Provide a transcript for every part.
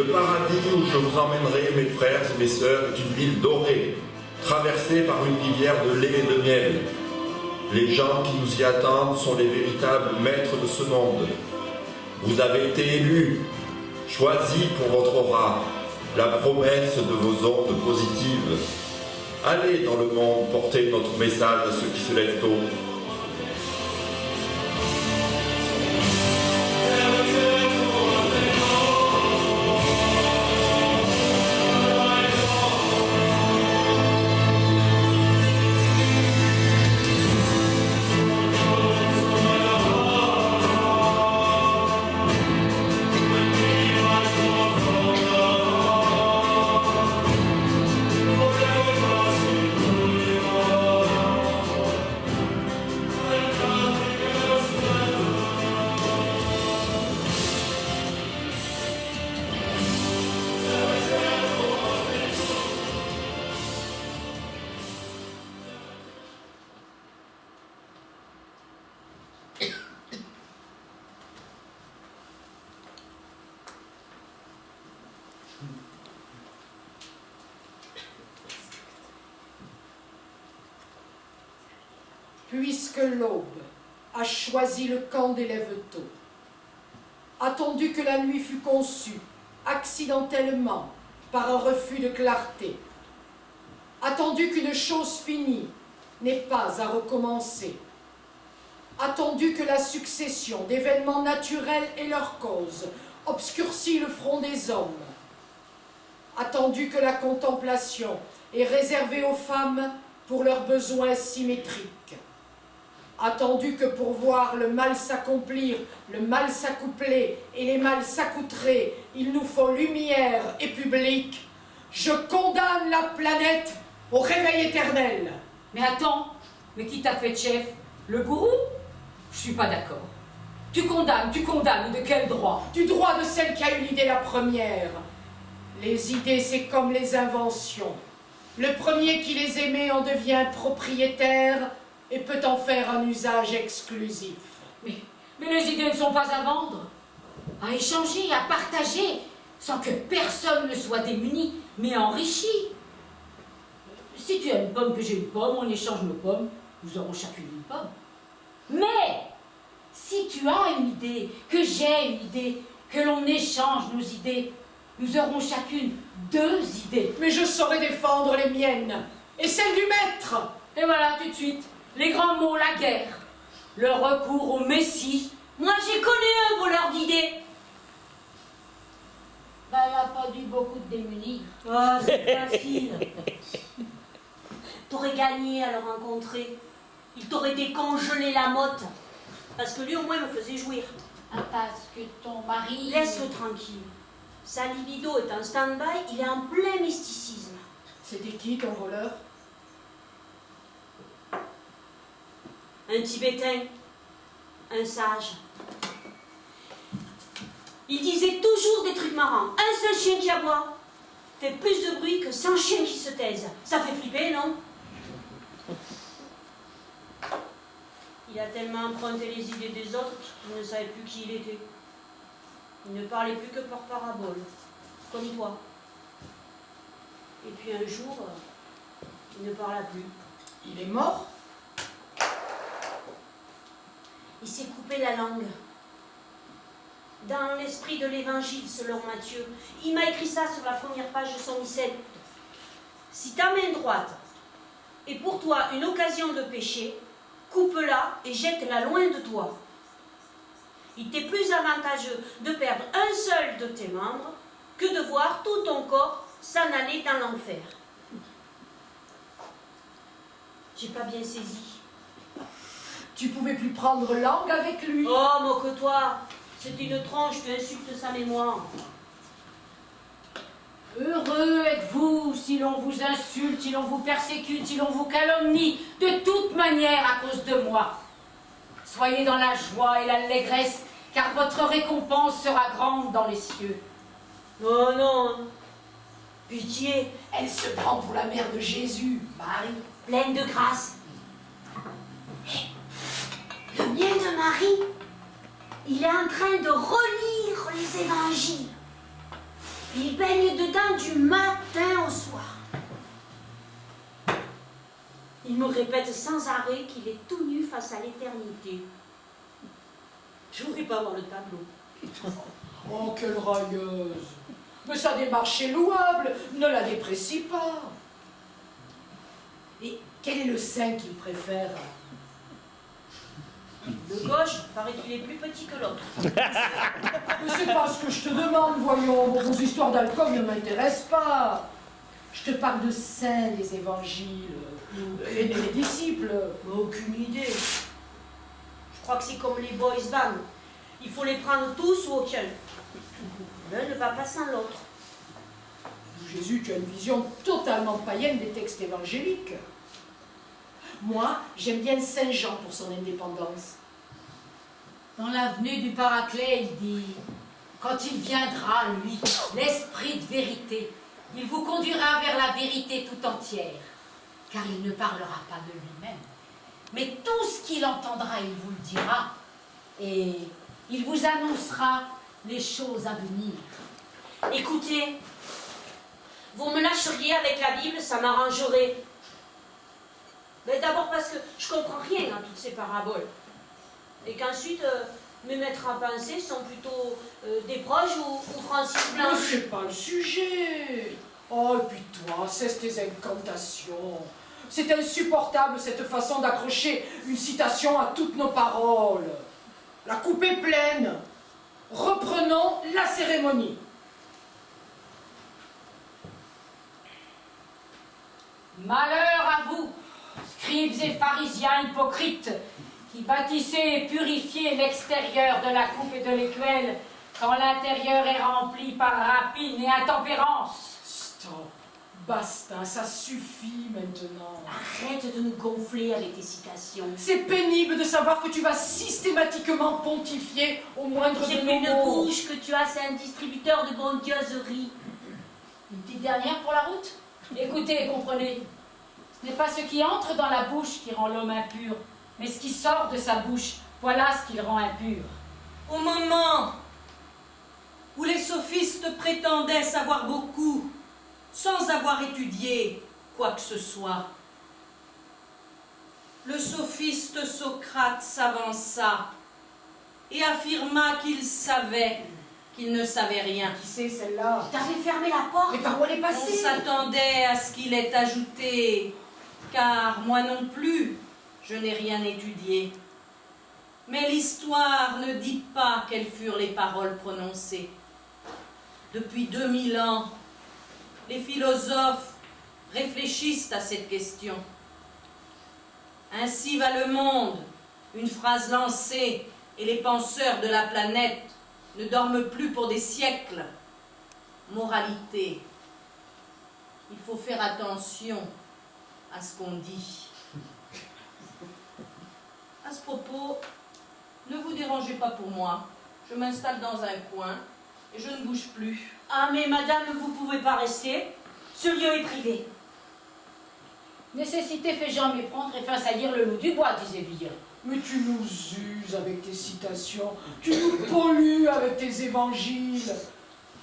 Le paradis où je vous emmènerai, mes frères et mes sœurs, est une ville dorée, traversée par une rivière de lait et de miel. Les gens qui nous y attendent sont les véritables maîtres de ce monde. Vous avez été élus, choisis pour votre aura, la promesse de vos ondes positives. Allez dans le monde porter notre message à ceux qui se lèvent tôt. Puisque l'aube a choisi le camp des lève-tôt, attendu que la nuit fut conçue accidentellement par un refus de clarté, attendu qu'une chose finie n'est pas à recommencer, attendu que la succession d'événements naturels et leurs causes obscurcit le front des hommes, attendu que la contemplation est réservée aux femmes pour leurs besoins symétriques, attendu que pour voir le mal s'accomplir, le mal s'accoupler et les mal s'accoutrer, il nous faut lumière et public, je condamne la planète au réveil éternel. Mais attends, mais qui t'a fait chef? Le gourou? Je suis pas d'accord. Tu condamnes, de quel droit? Du droit de celle qui a eu l'idée la première. Les idées, c'est comme les inventions. Le premier qui les émet en devient propriétaire et peut en faire un usage exclusif. Mais les idées ne sont pas à vendre, à échanger, à partager, sans que personne ne soit démuni, mais enrichi. Si tu as une pomme, que j'ai une pomme, on échange nos pommes, nous aurons chacune une pomme. Mais si tu as une idée, que j'ai une idée, que l'on échange nos idées, nous aurons chacune 2 idées. Mais je saurais défendre les miennes et celles du maître. Et voilà, tout de suite, les grands mots, la guerre, le recours au messie. Moi, j'ai connu un voleur d'idées. Ben, il n'a pas dû beaucoup de démunis. Oh, c'est facile. T'aurais gagné à le rencontrer. Il t'aurait décongelé la motte. Parce que lui, au moins, me faisait jouir. Ah, parce que ton mari... Laisse-le tranquille. Sa libido est en stand-by, il est en plein mysticisme. C'était qui ton voleur? Un Tibétain, un sage. Il disait toujours des trucs marrants. Un seul chien qui aboie fait plus de bruit que 100 chiens qui se taisent. Ça fait flipper, non? Il a tellement emprunté les idées des autres qu'il ne savait plus qui il était. Il ne parlait plus que par parabole, comme toi. Et puis un jour, il ne parla plus. Il est mort? Il s'est coupé la langue. Dans l'esprit de l'évangile selon Matthieu, il m'a écrit ça sur la première page de son missel. Si ta main droite est pour toi une occasion de péché, coupe-la et jette-la loin de toi. Il t'est plus avantageux de perdre un seul de tes membres que de voir tout ton corps s'en aller dans l'enfer. J'ai pas bien saisi. Tu pouvais plus prendre langue avec lui? Oh, moque-toi, c'est une tronche, tu insultes sa mémoire. Heureux êtes-vous si l'on vous insulte, si l'on vous persécute, si l'on vous calomnie, de toute manière à cause de moi. Soyez dans la joie et l'allégresse, car votre récompense sera grande dans les cieux. Oh non, pitié, Elle se prend pour la mère de Jésus, Marie. pleine de grâce. Le mien de Marie, il est en train de relire les évangiles. Il baigne dedans du matin au soir. Il me répète sans arrêt qu'il est tout nu face à l'éternité. Je voudrais pas voir le tableau. Oh, quelle railleuse! Mais sa démarche est louable, ne la déprécie pas. Et quel est le sein qu'il préfère? Le gauche, paraît qu'il est plus petit que l'autre. Mais c'est pas ce que je te demande, voyons. Vos histoires d'alcool ne m'intéressent pas. Je te parle de saints des évangiles, et des disciples. Aucune idée. Je crois que c'est comme les boys bands. Il faut les prendre tous ou aucun. L'un ne va pas sans l'autre. Jésus, tu as une vision totalement païenne des textes évangéliques. Moi, j'aime bien Saint Jean pour son indépendance. Dans l'avenue du Paraclet, il dit « Quand il viendra, lui, l'Esprit de vérité, il vous conduira vers la vérité tout entière, car il ne parlera pas de lui-même, mais tout ce qu'il entendra, il vous le dira, et il vous annoncera les choses à venir. » Écoutez, vous me lâcheriez avec la Bible, ça m'arrangerait. Mais d'abord parce que je comprends rien dans toutes ces paraboles. Et qu'ensuite, mes maîtres à penser sont plutôt des proches ou Francis Mais Blanche. c'est pas le sujet. Oh, et puis toi, cesse tes incantations. C'est insupportable cette façon d'accrocher une citation à toutes nos paroles. La coupe est pleine. Reprenons la cérémonie. Malheur à vous, scribes et pharisiens hypocrites, qui bâtissez et purifiez l'extérieur de la coupe et de l'écuelle, quand l'intérieur est rempli par rapine et intempérance. Stop. Basta, ça suffit maintenant. Arrête de nous gonfler avec tes citations. C'est pénible de savoir que tu vas systématiquement pontifier au moindre J'ai de plus nos de mots. bouche que tu as, c'est un distributeur de bondieuseries. Une petite dernière pour la route? Écoutez et comprenez. Ce n'est pas ce qui entre dans la bouche qui rend l'homme impur, mais ce qui sort de sa bouche, voilà ce qui le rend impur. Au moment où les sophistes prétendaient savoir beaucoup, sans avoir étudié quoi que ce soit, le sophiste Socrate s'avança et affirma qu'il savait qu'il ne savait rien. Qui c'est celle-là? T'avais fermé la porte. Mais par où elle est On passée? s'attendait à ce qu'il ait ajouté, car moi non plus, je n'ai rien étudié. Mais l'histoire ne dit pas quelles furent les paroles prononcées. Depuis 2000 ans, les philosophes réfléchissent à cette question. Ainsi va le monde, une phrase lancée, et les penseurs de la planète ne dorment plus pour des siècles. Moralité. Il faut faire attention à ce qu'on dit. À ce propos, ne vous dérangez pas pour moi. Je m'installe dans un coin et je ne bouge plus. Ah mais madame, vous pouvez pas rester. Ce lieu est privé. Nécessité fait Jean méprendre et fait saillir le loup du bois, disait Villon. Mais tu nous uses avec tes citations, tu nous pollues avec tes évangiles.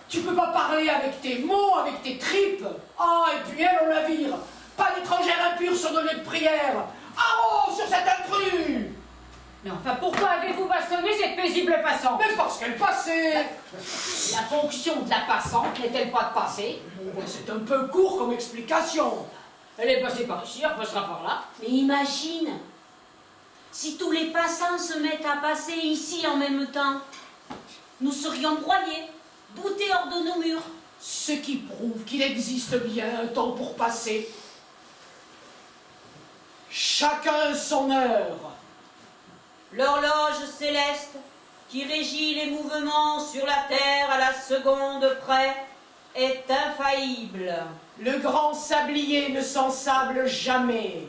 Tu peux pas parler avec tes mots, avec tes tripes. Ah, et puis elle, on la vire. Pas d'étrangère impure sur nos lieux de prière. Ah, sur cet intrus. Mais enfin, pourquoi avez-vous bastonné cette paisible passante? Mais parce qu'elle passait. La fonction de la passante n'est-elle pas de passer? Bon, c'est un peu court comme explication. Elle est passée par ici, elle passera par là. Mais imagine, si tous les passants se mettent à passer ici en même temps, nous serions broyés, boutés hors de nos murs. Ce qui prouve qu'il existe bien un temps pour passer. Chacun son heure. L'horloge céleste qui régit les mouvements sur la terre à la seconde près est infaillible. Le grand sablier ne s'ensable jamais.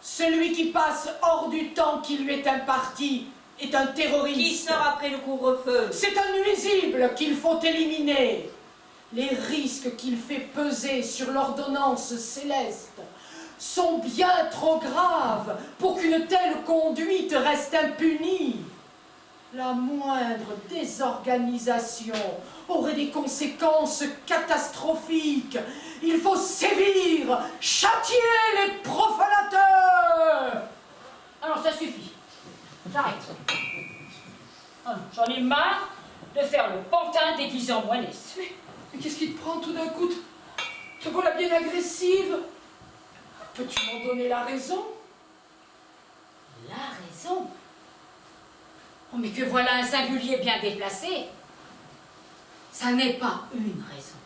Celui qui passe hors du temps qui lui est imparti est un Qui terroriste. sort après le couvre-feu? C'est un nuisible qu'il faut éliminer. Les risques qu'il fait peser sur l'ordonnance céleste sont bien trop graves pour qu'une telle conduite reste impunie. La moindre désorganisation aurait des conséquences catastrophiques. Il faut sévir, châtier les profanateurs. Alors ça suffit. J'arrête. J'en ai marre de faire le pantin déguisé en moinesse. Mais qu'est-ce qui te prend tout d'un coup? Te voilà bien agressive. Peux-tu m'en donner la raison? La raison? Oh, mais que voilà un singulier bien déplacé. Ça n'est pas une raison,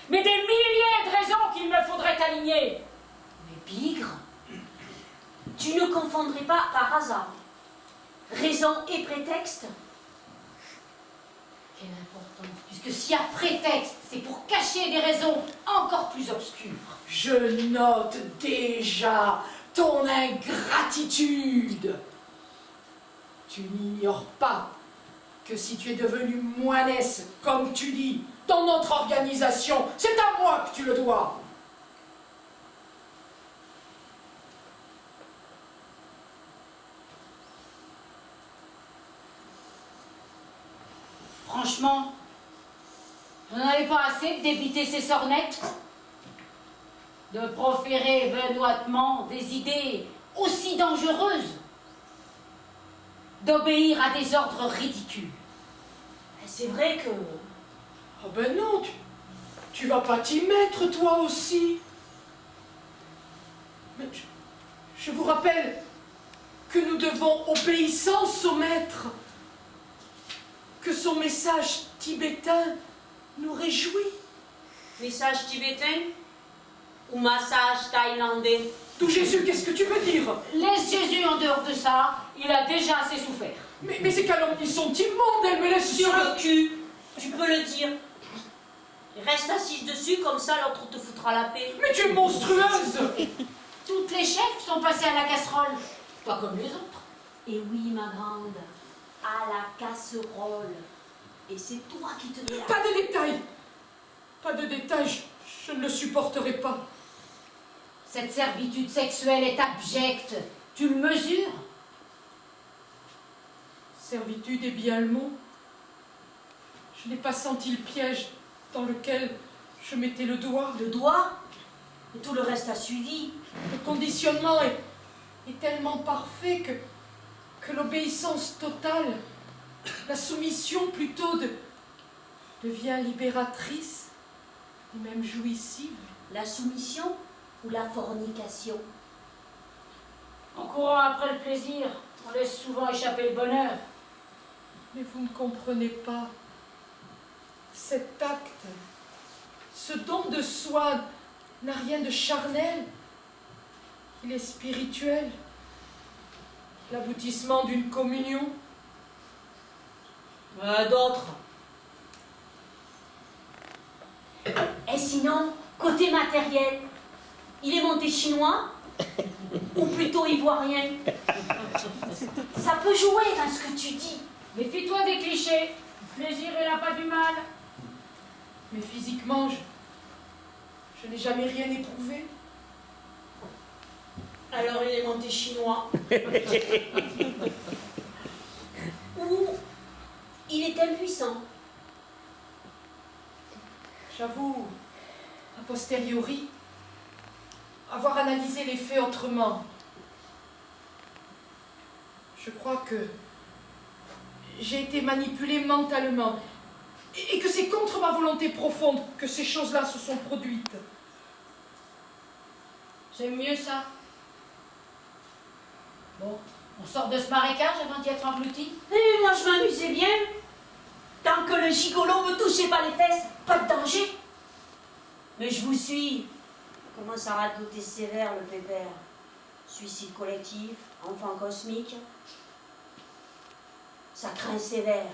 mais des milliers de raisons qu'il me faudrait aligner. Mais Bigre, Tu ne confondrais pas par hasard raison et prétexte? quelle importance, puisque s'il y a prétexte, c'est pour cacher des raisons encore plus obscures. Je note déjà ton ingratitude. Tu n'ignores pas que si tu es devenue moinesse, comme tu dis, dans notre organisation, c'est à moi que tu le dois. Franchement, vous n'en avez pas assez de débiter ces sornettes? De proférer benoîtement des idées aussi dangereuses? D'obéir à des ordres ridicules? C'est vrai que... Oh ben non, tu vas pas t'y mettre toi aussi. Mais je vous rappelle que nous devons obéissance au maître. Que son message tibétain nous réjouit. Message tibétain ou massage thaïlandais? Tout Jésus, qu'est-ce que tu veux dire? Laisse Jésus en dehors de ça, il a déjà assez souffert. Mais ces calomnies sont immondes, elles me laissent Sur le cul, tu peux le dire. Reste assise dessus, comme ça l'autre te foutra la paix. Mais tu es monstrueuse. Toutes les chefs sont passées à la casserole, pas comme les autres. Et oui, ma grande, à la casserole. Et c'est toi qui te mets là. Pas de détails. Pas de détails, je ne le supporterai pas. Cette servitude sexuelle est abjecte, tu le mesures? Servitude est bien le mot. Je n'ai pas senti le piège dans lequel je mettais le doigt. Le doigt, et tout le reste a suivi. Le conditionnement est tellement parfait que l'obéissance totale, la soumission plutôt devient libératrice et même jouissive. La soumission ou la fornication? En courant après le plaisir, on laisse souvent échapper le bonheur. Mais vous ne comprenez pas. Cet acte, ce don de soi n'a rien de charnel. Il est spirituel. L'aboutissement d'une communion. D'autres. Et sinon, côté matériel, il est monté chinois ou plutôt ivoirien? Ça peut jouer dans ce que tu dis. Méfie-toi des clichés, le plaisir il n'a pas du mal. Mais physiquement, je n'ai jamais rien éprouvé. Alors il est monté chinois. Ou il est impuissant. J'avoue, a posteriori, avoir analysé les faits autrement. Je crois que j'ai été manipulée mentalement et que c'est contre ma volonté profonde que ces choses-là se sont produites. J'aime mieux ça. Bon, on sort de ce marécage avant d'y être englouti? Et moi je m'amusais bien. Tant que le gigolo me touchait pas les fesses, pas de danger. Mais je vous suis. Commence à radoter sévère le pépère. Suicide collectif, enfant cosmique. Ça craint sévère.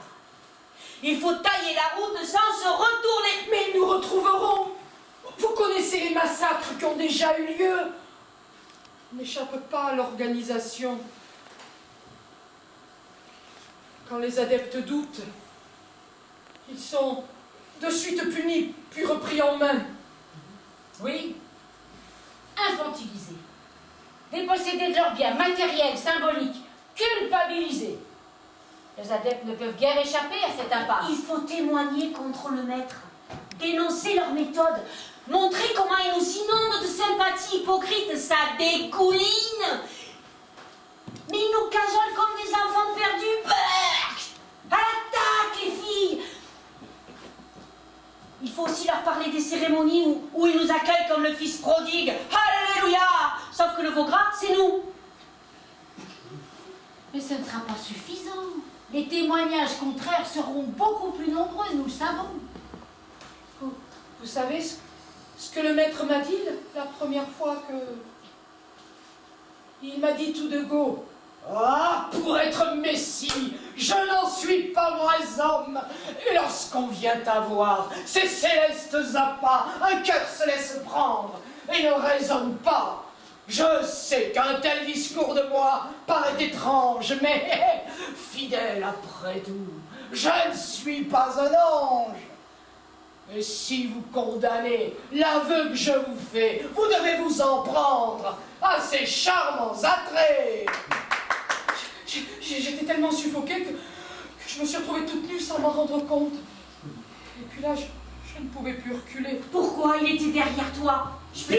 Il faut tailler la route sans se retourner. Mais nous retrouverons. Vous connaissez les massacres qui ont déjà eu lieu. On n'échappe pas à l'organisation. Quand les adeptes doutent, ils sont de suite punis, puis repris en main. Oui, infantilisés, dépossédés de leurs biens matériels, symboliques, culpabilisés. Les adeptes ne peuvent guère échapper à cette impasse. Il faut témoigner contre le maître, dénoncer leur méthode, montrer comment ils nous inondent de sympathie hypocrite, ça dégouline. Mais ils nous cajolent comme des enfants perdus. Berk ! À l'attaque, les filles! Il faut aussi leur parler des cérémonies où ils nous accueillent comme le fils prodigue. Alléluia! Sauf que le veau gras, c'est nous. Mais ce ne sera pas suffisant. Les témoignages contraires seront beaucoup plus nombreux, nous le savons. Vous savez ce que le maître m'a dit la première fois que... Il m'a dit tout de go. Ah, pour être messie, je n'en suis pas moins homme. Et lorsqu'on vient à voir ces célestes appâts, un cœur se laisse prendre et ne raisonne pas. Je sais qu'un tel discours de moi paraît étrange, mais fidèle après tout, je ne suis pas un ange. Et si vous condamnez l'aveu que je vous fais, vous devez vous en prendre à ces charmants attraits. J'étais tellement suffoquée que je me suis retrouvée toute nue sans m'en rendre compte. Et puis là, je ne pouvais plus reculer. Pourquoi il était derrière toi? Je peux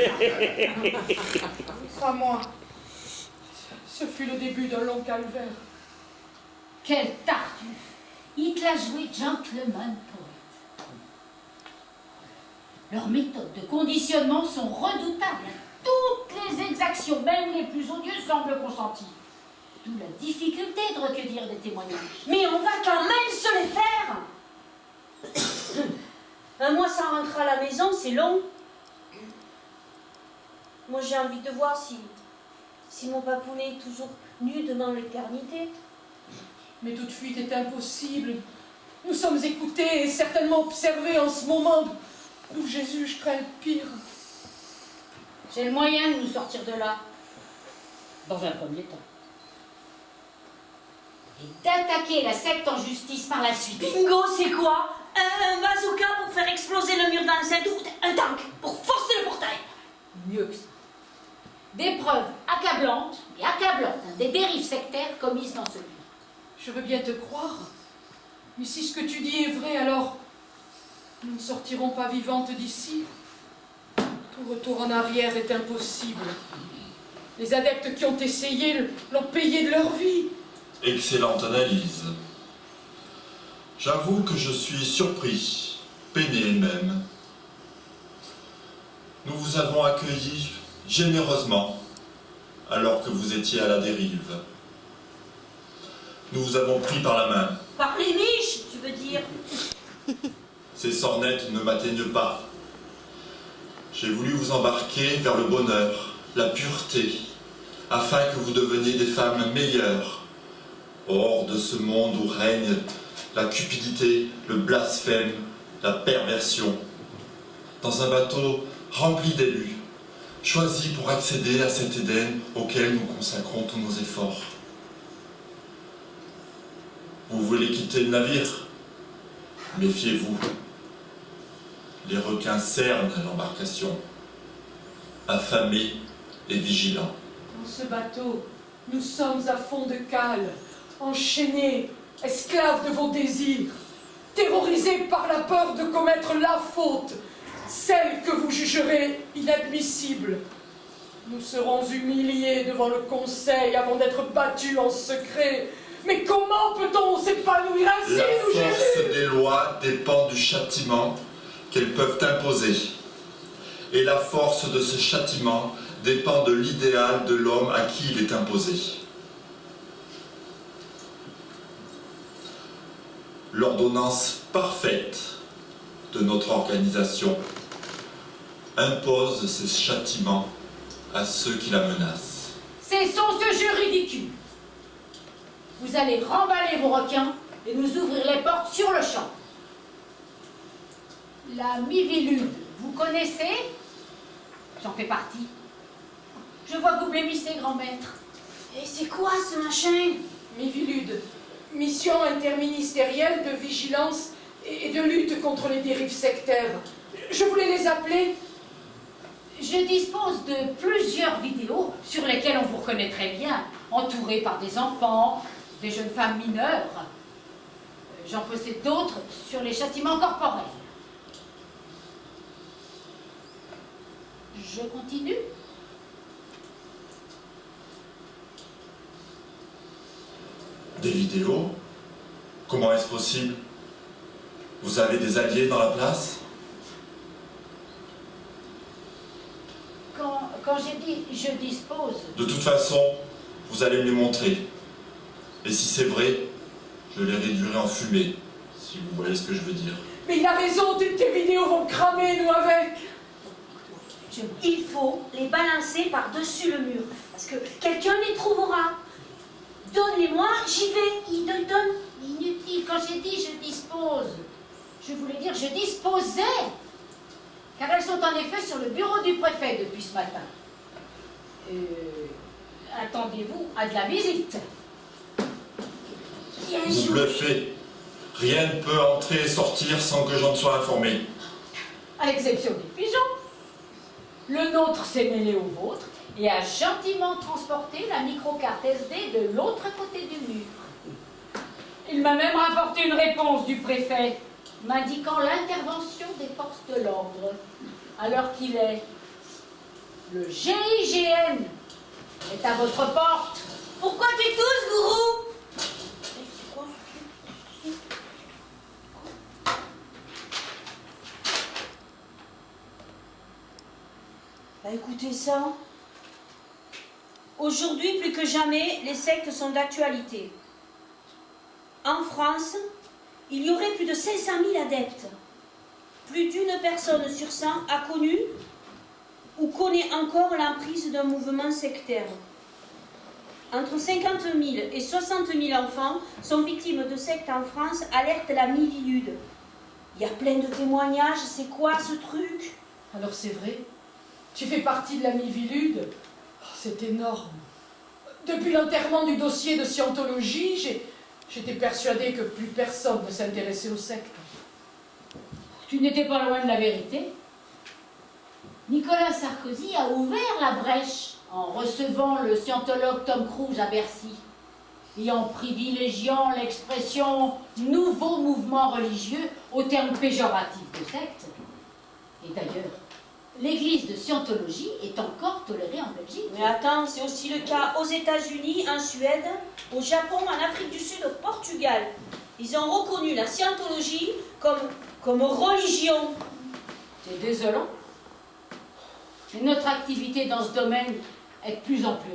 Pas moi. Ce fut le début d'un long calvaire. Quel tartuffe! Il te l'a joué gentleman poète. Leurs méthodes de conditionnement sont redoutables. Toutes les exactions, même les plus odieuses, semblent consenties. D'où la difficulté de recueillir des témoignages. Mais on va quand même se les faire. Un mois sans rentrer à la maison, c'est long. Moi, j'ai envie de voir si mon papounet est toujours nu devant l'éternité. Mais toute fuite est impossible. Nous sommes écoutés et certainement observés en ce moment où Jésus, je crains le pire. J'ai le moyen de nous sortir de là. Dans un premier temps. Et d'attaquer la secte en justice par la suite. Bingo, c'est quoi? Un bazooka pour faire exploser le mur d'enceinte ou un tank pour forcer le portail? Mieux que ça. Des preuves accablantes des dérives sectaires commises dans ce lieu. Je veux bien te croire. Mais si ce que tu dis est vrai, alors nous ne sortirons pas vivantes d'ici. Tout retour en arrière est impossible. Les adeptes qui ont essayé l'ont payé de leur vie. Excellente analyse. J'avoue que je suis surpris, peiné même. Nous vous avons accueillis généreusement alors que vous étiez à la dérive. Nous vous avons pris par la main. Par les miches, tu veux dire? Ces sornettes ne m'atteignent pas. J'ai voulu vous embarquer vers le bonheur, la pureté, afin que vous deveniez des femmes meilleures, hors de ce monde où règne la cupidité, le blasphème, la perversion. Dans un bateau rempli d'élus, choisis pour accéder à cet Éden auquel nous consacrons tous nos efforts. Vous voulez quitter le navire? Méfiez-vous. Les requins cernent l'embarcation, affamés et vigilants. Dans ce bateau, nous sommes à fond de cale, enchaînés, esclaves de vos désirs, terrorisés par la peur de commettre la faute, celle que vous jugerez inadmissible. Nous serons humiliés devant le conseil avant d'être battus en secret. Mais comment peut-on s'épanouir ainsi, La nous, Jésus? force des lois dépend du châtiment qu'elles peuvent imposer. Et la force de ce châtiment dépend de l'idéal de l'homme à qui il est imposé. L'ordonnance parfaite de notre organisation impose ces châtiments à ceux qui la menacent. Cessons ce jeu ridicule. Vous allez remballer vos requins et nous ouvrir les portes sur le champ. La Mivilude, vous connaissez? J'en fais partie. Je vois que vous blémissez, grand maître. Et c'est quoi ce machin? Mivilude, mission interministérielle de vigilance et de lutte contre les dérives sectaires. Je voulais les appeler. Je dispose de plusieurs vidéos sur lesquelles on vous reconnaîtrait bien, entouré par des enfants, des jeunes femmes mineures. J'en possède d'autres sur les châtiments corporels. Je continue. Des vidéos? Comment est-ce possible? Vous avez des alliés dans la place? Quand j'ai dit je dispose, De toute façon, vous allez me les montrer. Et si c'est vrai, je les réduirai en fumée, si vous voyez ce que je veux dire. Mais il a raison, tes vidéos vont cramer, nous, avec. Il faut les balancer par-dessus le mur, parce que quelqu'un les trouvera. Donne-les-moi, j'y vais. il ne donne inutile. Quand j'ai dit je dispose, je voulais dire je disposais. Car elles sont en effet sur le bureau du préfet depuis ce matin. Attendez-vous à de la visite. Vous bluffez. Rien ne peut entrer et sortir sans que j'en sois informé. À l'exception des pigeons. Le nôtre s'est mêlé au vôtre et a gentiment transporté la microcarte SD de l'autre côté du mur. Il m'a même rapporté une réponse du préfet, m'indiquant l'intervention des forces de l'ordre, alors qu'il est. Le GIGN est à votre porte. Pourquoi tu tousses, gourou? Bah écoutez ça. Aujourd'hui, plus que jamais, les sectes sont d'actualité. En France, il y aurait plus de 500 000 adeptes. Plus d'une personne sur 100 a connu ou connaît encore l'emprise d'un mouvement sectaire. Entre 50 000 et 60 000 enfants sont victimes de sectes en France, alerte la Miviludes. Il y a plein de témoignages, c'est quoi ce truc? Alors c'est vrai, tu fais partie de la Miviludes. Oh, c'est énorme. Depuis l'enterrement du dossier de scientologie, j'étais persuadée que plus personne ne s'intéressait aux sectes. Tu n'étais pas loin de la vérité. Nicolas Sarkozy a ouvert la brèche en recevant le scientologue Tom Cruise à Bercy et en privilégiant l'expression « nouveau mouvement religieux » au terme péjoratif de secte. Et d'ailleurs, l'église de scientologie est encore tolérée en Belgique. Mais attends, c'est aussi le cas aux États-Unis, en Suède, au Japon, en Afrique du Sud, au Portugal. Ils ont reconnu la scientologie comme religion. C'est désolant. Mais notre activité dans ce domaine est de plus en plus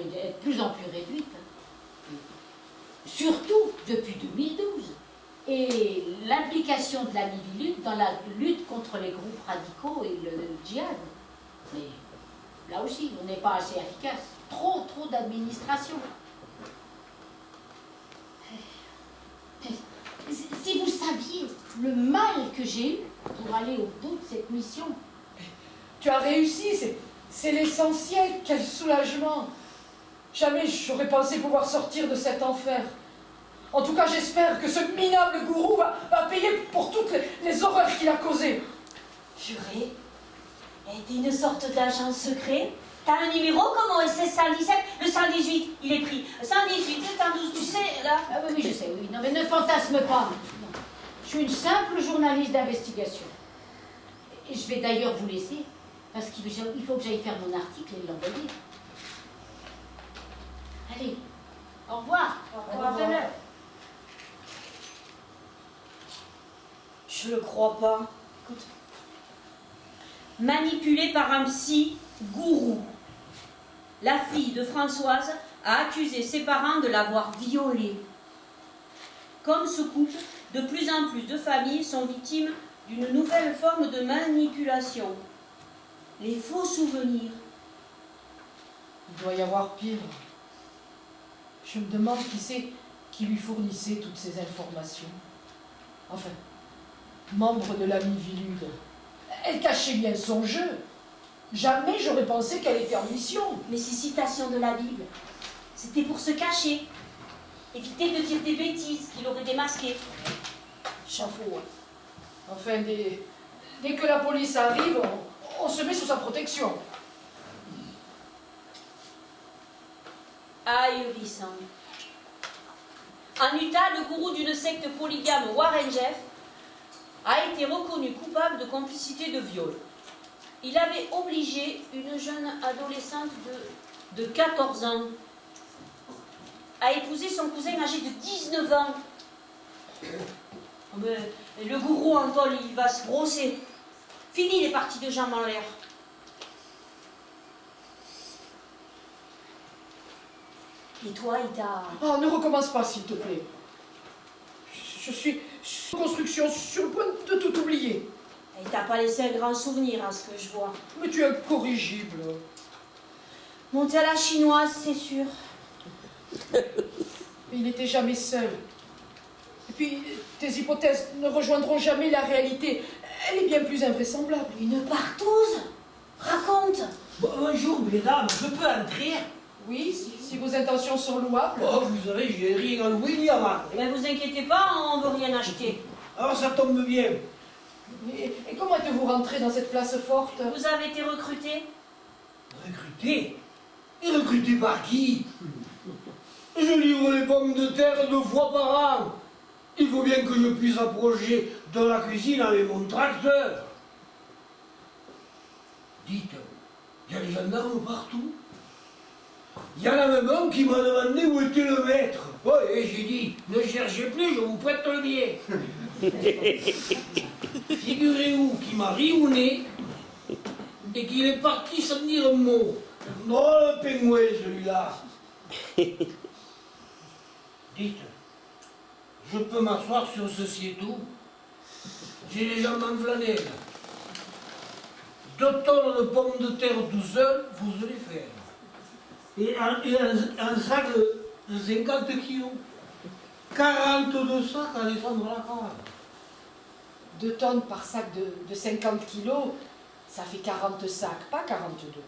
réduite. Surtout depuis 2012. Et l'implication de la Miviludes dans la lutte contre les groupes radicaux et le djihad. Mais là aussi, on n'est pas assez efficace. Trop d'administration. Si vous saviez le mal que j'ai eu pour aller au bout de cette mission. Tu as réussi, c'est l'essentiel, quel soulagement. Jamais j'aurais pensé pouvoir sortir de cet enfer. En tout cas, j'espère que ce minable gourou va payer pour toutes les horreurs qu'il a causées. Purée, t'es une sorte d'agent secret. T'as un numéro comme au SS 117, le 118, il est pris. 118, le 112, tu sais, là. Ah oui, je sais, oui. Non, mais ne fantasme pas. Non. Je suis une simple journaliste d'investigation. Et je vais d'ailleurs vous laisser, parce qu'il faut que j'aille faire mon article et l'envoyer. Allez, au revoir. Au revoir. À tout à l'heure. Je le crois pas. Écoute. Manipulée par un psy gourou. La fille de Françoise a accusé ses parents de l'avoir violée. Comme ce couple, de plus en plus de familles sont victimes d'une nouvelle forme de manipulation. Les faux souvenirs. Il doit y avoir pire. Je me demande qui c'est qui lui fournissait toutes ces informations. Enfin, membre de la Miviludes. Elle cachait bien son jeu. Jamais j'aurais pensé qu'elle était en mission. Mais ces citations de la Bible, c'était pour se cacher. Éviter de dire des bêtises qu'il aurait démasquées. Chapeau. Enfin, dès que la police arrive, on se met sous sa protection. Ahurissant. En Utah, le gourou d'une secte polygame, Warren Jeff, a été reconnu coupable de complicité de viol. Il avait obligé une jeune adolescente de 14 ans à épouser son cousin âgé de 19 ans. Mais le gourou en tôle, il va se brosser. Fini les parties de jambes en l'air. Et toi, il t'a... Oh, ne recommence pas, s'il te plaît. Je suis sur construction, sur le point de tout oublier. Il t'a pas laissé un grand souvenir, à ce que je vois. Mais tu es incorrigible. Monter à la chinoise, c'est sûr. Mais il n'était jamais seul. Et puis, tes hypothèses ne rejoindront jamais la réalité. Elle est bien plus invraisemblable. Une partouze. Raconte. Bonjour, mesdames, je peux entrer? Oui, si vos intentions sont louables. Oh, vous savez, j'ai rien à louer ni à vendre. Mais vous inquiétez pas, on ne veut rien acheter. Alors ça tombe bien. Et comment êtes-vous rentré dans cette place forte? Vous avez été recruté. Recruté? Et recruté par qui? Je livre les pommes de terre 2 fois par an. Il faut bien que je puisse approcher de la cuisine avec mon tracteur. Dites, il y a des gendarmes partout. Il y en a même un qui m'a demandé où était le maître. Ouais, et j'ai dit, ne cherchez plus, je vous prête le billet. Figurez-vous qu'il m'a ri au nez et qu'il est parti sans dire un mot. Non, le pingouin, celui-là. Dites, je peux m'asseoir sur ce siégeau. J'ai les jambes en flanelle. 2 tonnes de pommes de terre tout seul, vous allez faire. Et un sac de 50 kilos. 42 sacs à descendre la cave. 2 tonnes par sac de 50 kilos, ça fait 40 sacs, pas 42.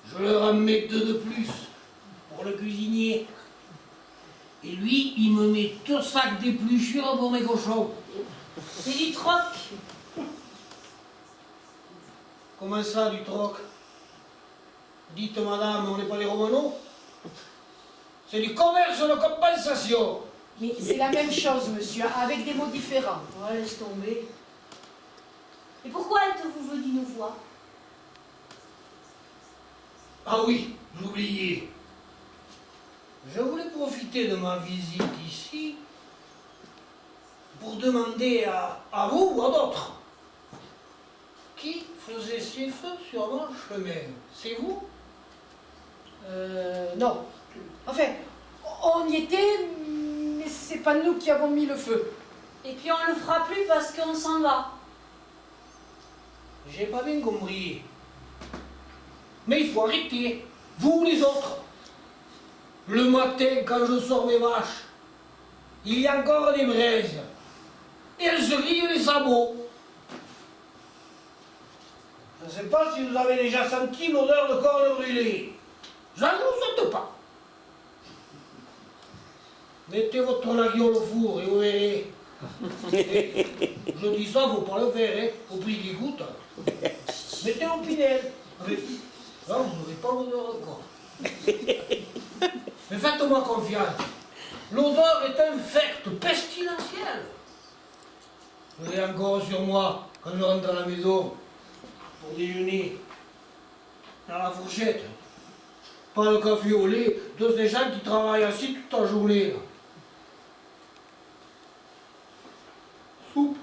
Je leur en mets 2 de plus pour le cuisinier. Et lui, il me met 2 sacs d'épluchures pour mes cochons. C'est du troc. Comment ça, du troc? Dites, madame, on n'est pas des Romano? C'est du commerce de compensation. Mais c'est la même chose, monsieur, avec des mots différents. Ouais, laisse tomber. Et pourquoi êtes-vous venu nous voir? Ah oui, j'oubliais. Je voulais profiter de ma visite ici pour demander à vous ou à d'autres qui faisait ses feux sur mon chemin. C'est vous? Non. Enfin, on y était, mais c'est pas nous qui avons mis le feu. Et puis on le fera plus parce qu'on s'en va. J'ai pas bien compris. Mais il faut arrêter. Vous les autres. Le matin, quand je sors mes vaches, il y a encore des braises. Et elles se grillent les sabots. Je ne sais pas si vous avez déjà senti l'odeur de corne brûlée. Je ne vous souhaite pas. Mettez votre laguiole au four et vous verrez. Et je dis ça, il ne faut pas le faire, hein, au prix qu'il coûte. Mettez au pinel. Là, vous n'aurez pas l'odeur de corne. Mais faites-moi confiance. L'odeur est infecte, pestilentielle. Je l'ai encore sur moi quand je rentre à la maison pour déjeuner. Dans la fourchette. Pas le café au lait de ces gens qui travaillent assis toute la journée. Là. Soupe.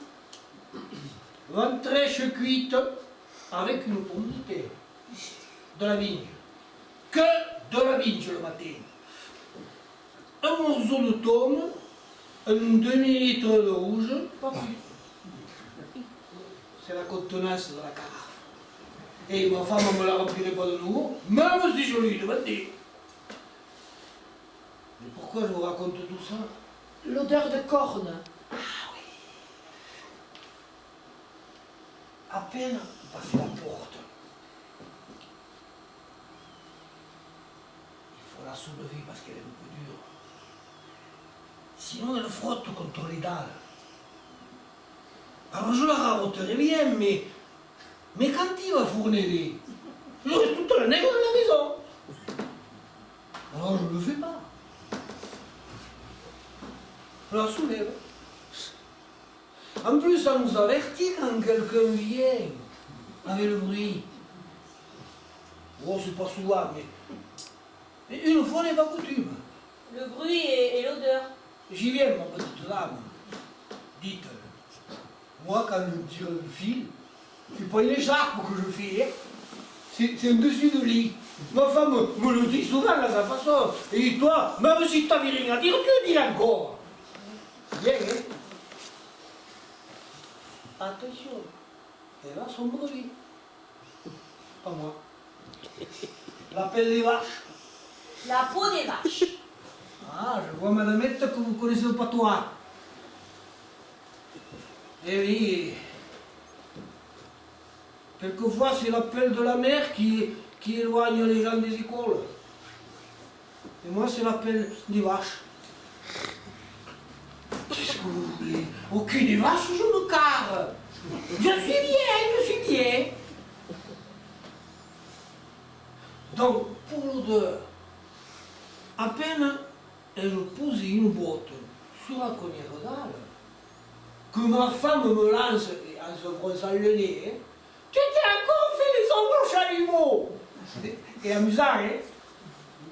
Ventrèche cuite avec une pomme de terre. De la vigne. Que de la vigne le matin. Un morceau de tome, un demi-litre de rouge, pas plus. C'est la contenance de la carafe. Et ma femme ne me la remplirait pas de nouveau, même si je lui demandais. Mais pourquoi je vous raconte tout ça? L'odeur de corne. Ah oui. À peine passer la porte. Il faut la soulever parce qu'elle est un peu dure. Sinon elle frotte contre les dalles. Alors je la raboterai bien, mais quand il va fourner les... Je reste toute la neige dans la maison. Alors je ne le fais pas. Je la soulève. En plus, ça nous avertit quand quelqu'un vient, avec le bruit. Bon, c'est pas souvent, mais une fois n'est pas coutume. Le bruit et l'odeur. J'y viens, ma petite dame. Dites, moi, quand je tire le fil, c'est pas une écharpe que je fais, hein. C'est un dessus de lit. Ma femme me le dit souvent à sa façon. Et toi, même si t'avais rien à dire, tu le dis encore. Bien, hein? Attention, elle a son bruit. Pas moi. L'appel des vaches. La peau des vaches. Ah, je vois, madamette, que vous connaissez le patois. Eh oui. Quelquefois, c'est l'appel de la mer qui éloigne les gens des écoles. Et moi, c'est l'appel des vaches. Qu'est-ce que vous voulez? Aucune des vaches, je me carre. Je suis bien. Donc, pour l'odeur, à peine ai-je posé une botte sur la première dalle, que ma femme me lance, en se fronçant le nez, hein, tu t'es encore fait les ongles chalumeaux. Et amusant, hein?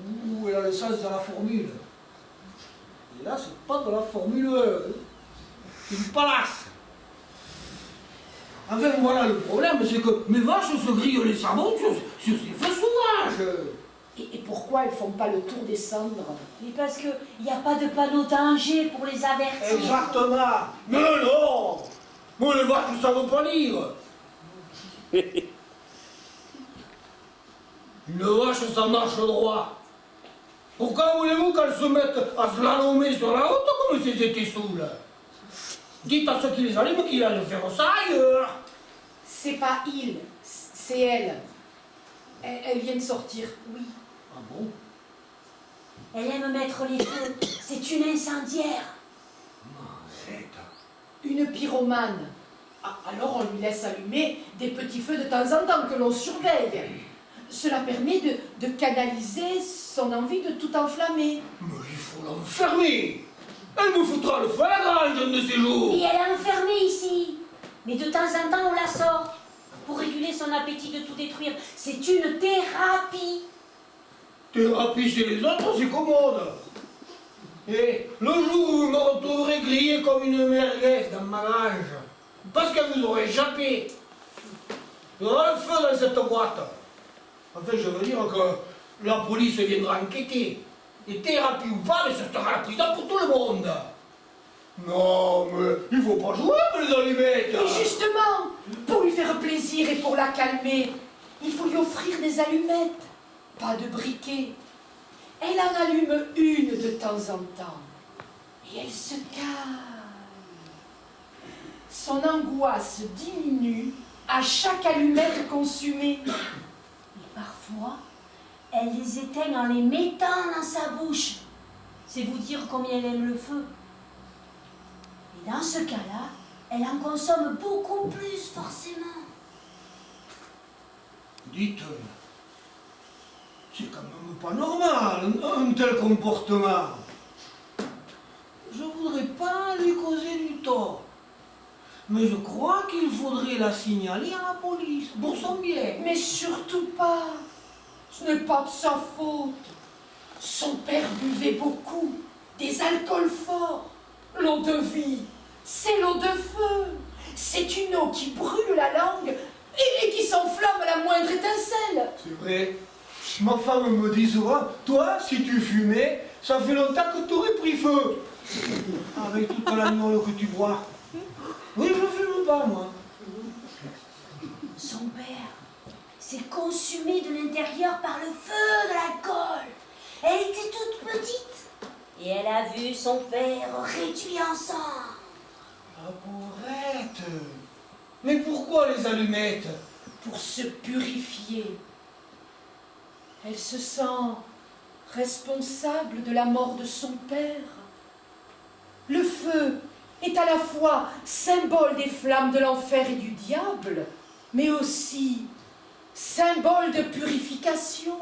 Ouh, elle a le sens de la formule. Et là, c'est pas de la Formule 1, hein. C'est du palace. Enfin, voilà le problème, c'est que mes vaches se grillent les sabots sur ces feux sauvages. Et pourquoi elles font pas le tour des cendres? Mais parce qu'il n'y a pas de panneau danger pour les avertir. Exactement. Mais non. Moi, les vaches ne savent pas lire. Une vache, ça marche droit. Pourquoi voulez-vous qu'elles se mettent à slalomer sur la route comme si c'était saoules? Dites à ceux qui les allument qu'ils aillent faire ça ailleurs. C'est pas il, c'est elle. Elle vient de sortir, oui. Ah bon? Elle aime mettre les feux. C'est une incendiaire. Arrête. Une pyromane. Ah, alors on lui laisse allumer des petits feux de temps en temps que l'on surveille. Cela permet de canaliser son envie de tout enflammer. Mais il faut l'enfermer. Elle me foutra le feu à la grange un de ces jours. Et elle est enfermée ici. Mais de temps en temps, on la sort. Pour réguler son appétit de tout détruire. C'est une thérapie. Thérapie chez les autres, c'est commode. Et le jour où vous me retrouverez grillé comme une merguez dans ma grange, parce que vous aurez échappé, il y aura le feu dans cette boîte. Enfin, je veux dire que la police viendra enquêter. Et thérapie ou pas, mais ça sera prudent pour tout le monde. Non, mais il faut pas jouer avec les allumettes. Et justement, pour lui faire plaisir et pour la calmer, il faut lui offrir des allumettes, pas de briquets. Elle en allume une de temps en temps. Et elle se calme. Son angoisse diminue à chaque allumette consumée. Et parfois, elle les éteint en les mettant dans sa bouche. C'est vous dire combien elle aime le feu. Et dans ce cas-là, elle en consomme beaucoup plus forcément. Dites, c'est quand même pas normal, un tel comportement. Je voudrais pas lui causer du tort, mais je crois qu'il faudrait la signaler à la police, pour son bien. Mais surtout pas. Ce n'est pas de sa faute. Son père buvait beaucoup, des alcools forts. L'eau de vie, c'est l'eau de feu. C'est une eau qui brûle la langue et qui s'enflamme à la moindre étincelle. C'est vrai. Ma femme me dit souvent, toi, si tu fumais, ça fait longtemps que tu aurais pris feu. Avec toute la gnôle que tu bois. Oui, je ne fume pas, moi. Son père s'est consumé de l'intérieur par le feu de l'alcool. Elle était toute petite. Et elle a vu son père réduit en sang. La pauvrette. Mais pourquoi les allumettes? Pour se purifier. Elle se sent responsable de la mort de son père. Le feu est à la fois symbole des flammes de l'enfer et du diable, mais aussi symbole de purification.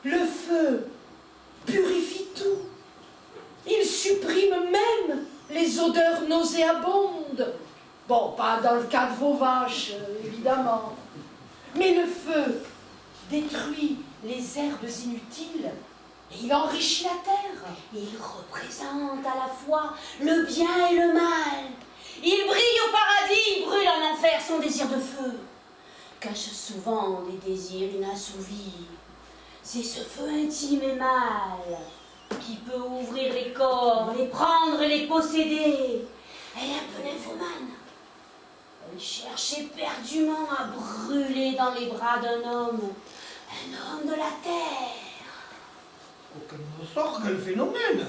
Le feu purifie tout. Il supprime même les odeurs nauséabondes. Bon, pas dans le cas de vos vaches, évidemment. Mais le feu détruit les herbes inutiles et il enrichit la terre. Il représente à la fois le bien et le mal. Il brille au paradis, il brûle en enfer, son désir de feu cache souvent des désirs inassouvis. C'est ce feu intime et mal qui peut ouvrir les corps, les prendre et les posséder. Elle est un peu nymphomane. Elle cherche éperdument à brûler dans les bras d'un homme de la terre. Aucun ne sort, quel phénomène!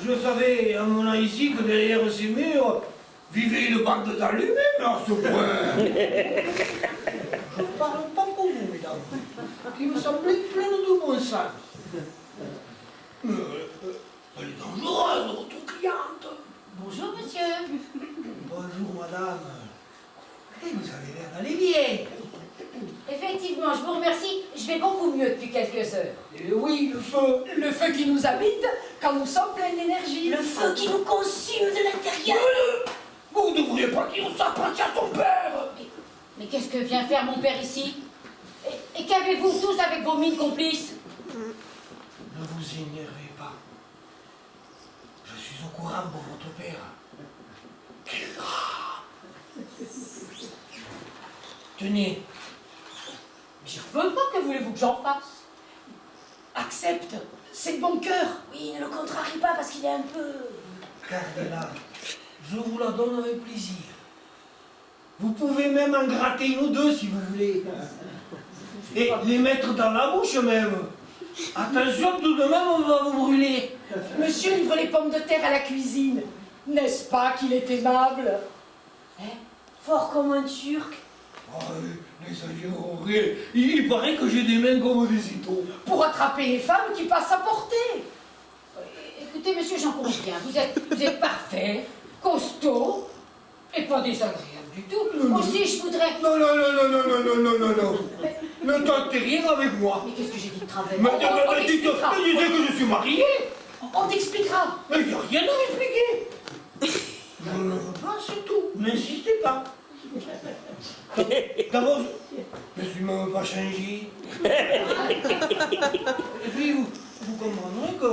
Je savais en venant ici que derrière ces murs vivait une bande d'allumés, à ce point. Je parle pas pour vous, mesdames, qui me semblait pleine de bon sens. Mais elle est dangereuse, votre cliente. Bonjour, monsieur. Bonjour, madame. Et vous avez l'air d'aller bien. Effectivement, je vous remercie. Je vais beaucoup mieux depuis quelques heures. Et oui, le feu. Le feu qui nous habite quand nous sommes pleins d'énergie. Le feu qui nous consume de l'intérieur. Vous ne devriez pas dire ça, pensez à son père. Mais qu'est-ce que vient faire mon père ici? Et qu'avez-vous tous avec vos mines complices? Ne vous énervez pas. Je suis au courant pour votre père. Quel drame. Tenez. Je veux pas, que voulez-vous que j'en fasse? Accepte, c'est de bon cœur. Oui, ne le contrarie pas parce qu'il est un peu... Gardez-la. Je vous la donne avec plaisir. Vous pouvez même en gratter une ou deux si vous voulez. Et les mettre dans la bouche même. Attention, tout de même, on va vous brûler. Monsieur livre les pommes de terre à la cuisine. N'est-ce pas qu'il est aimable? Fort comme un turc. Oh, n'exagérez. Il paraît que j'ai des mains comme des étaux. Pour attraper les femmes qui passent à portée. Écoutez, monsieur, j'en conviens. Vous êtes parfait, costaud, et pas désagréable du tout. Aussi, je voudrais... Non. Ne tentez rien avec moi. Mais qu'est-ce que j'ai dit de travers? Mais On dites t'expliquera. que je suis marié. On t'expliquera. Mais il n'y a rien à m'expliquer. Je ne veux pas, c'est tout. N'insistez pas. D'abord, je ne suis même pas changé. Et puis, vous comprendrez que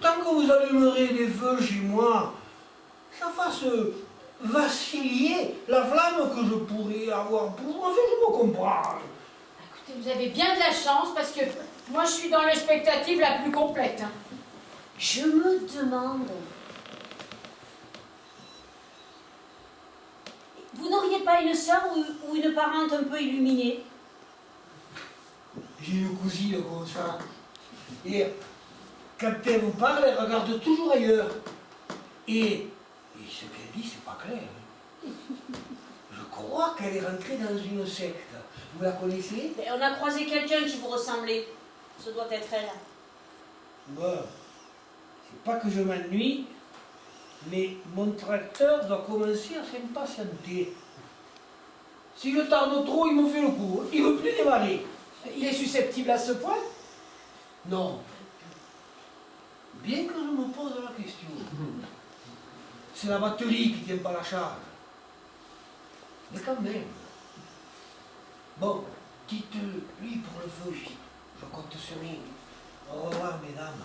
tant que vous allumerez des feux chez moi, ça fasse vaciller la flamme que je pourrais avoir pour vous. Enfin, je me comprends. Écoutez, vous avez bien de la chance, parce que moi, je suis dans l'expectative la plus complète. Hein. Je me demande... Vous n'auriez pas une sœur ou une parente un peu illuminée? J'ai une cousine comme ça. Et quand elle vous parle, elle regarde toujours ailleurs. Et ce qu'elle dit, c'est pas clair. Je crois qu'elle est rentrée dans une secte. Vous la connaissez? Mais on a croisé quelqu'un qui vous ressemblait. Ce doit être elle. Bon, c'est pas que je m'ennuie, mais mon tracteur doit commencer à s'impatienter. Si je tarde trop, il me fait le coup. Il ne veut plus démarrer. Il est susceptible à ce point? Non. Bien que je me pose la question. C'est la batterie qui ne tient pas la charge. Mais quand même. Bon, dites-lui pour le feu. Je compte sur lui. Au revoir, mesdames.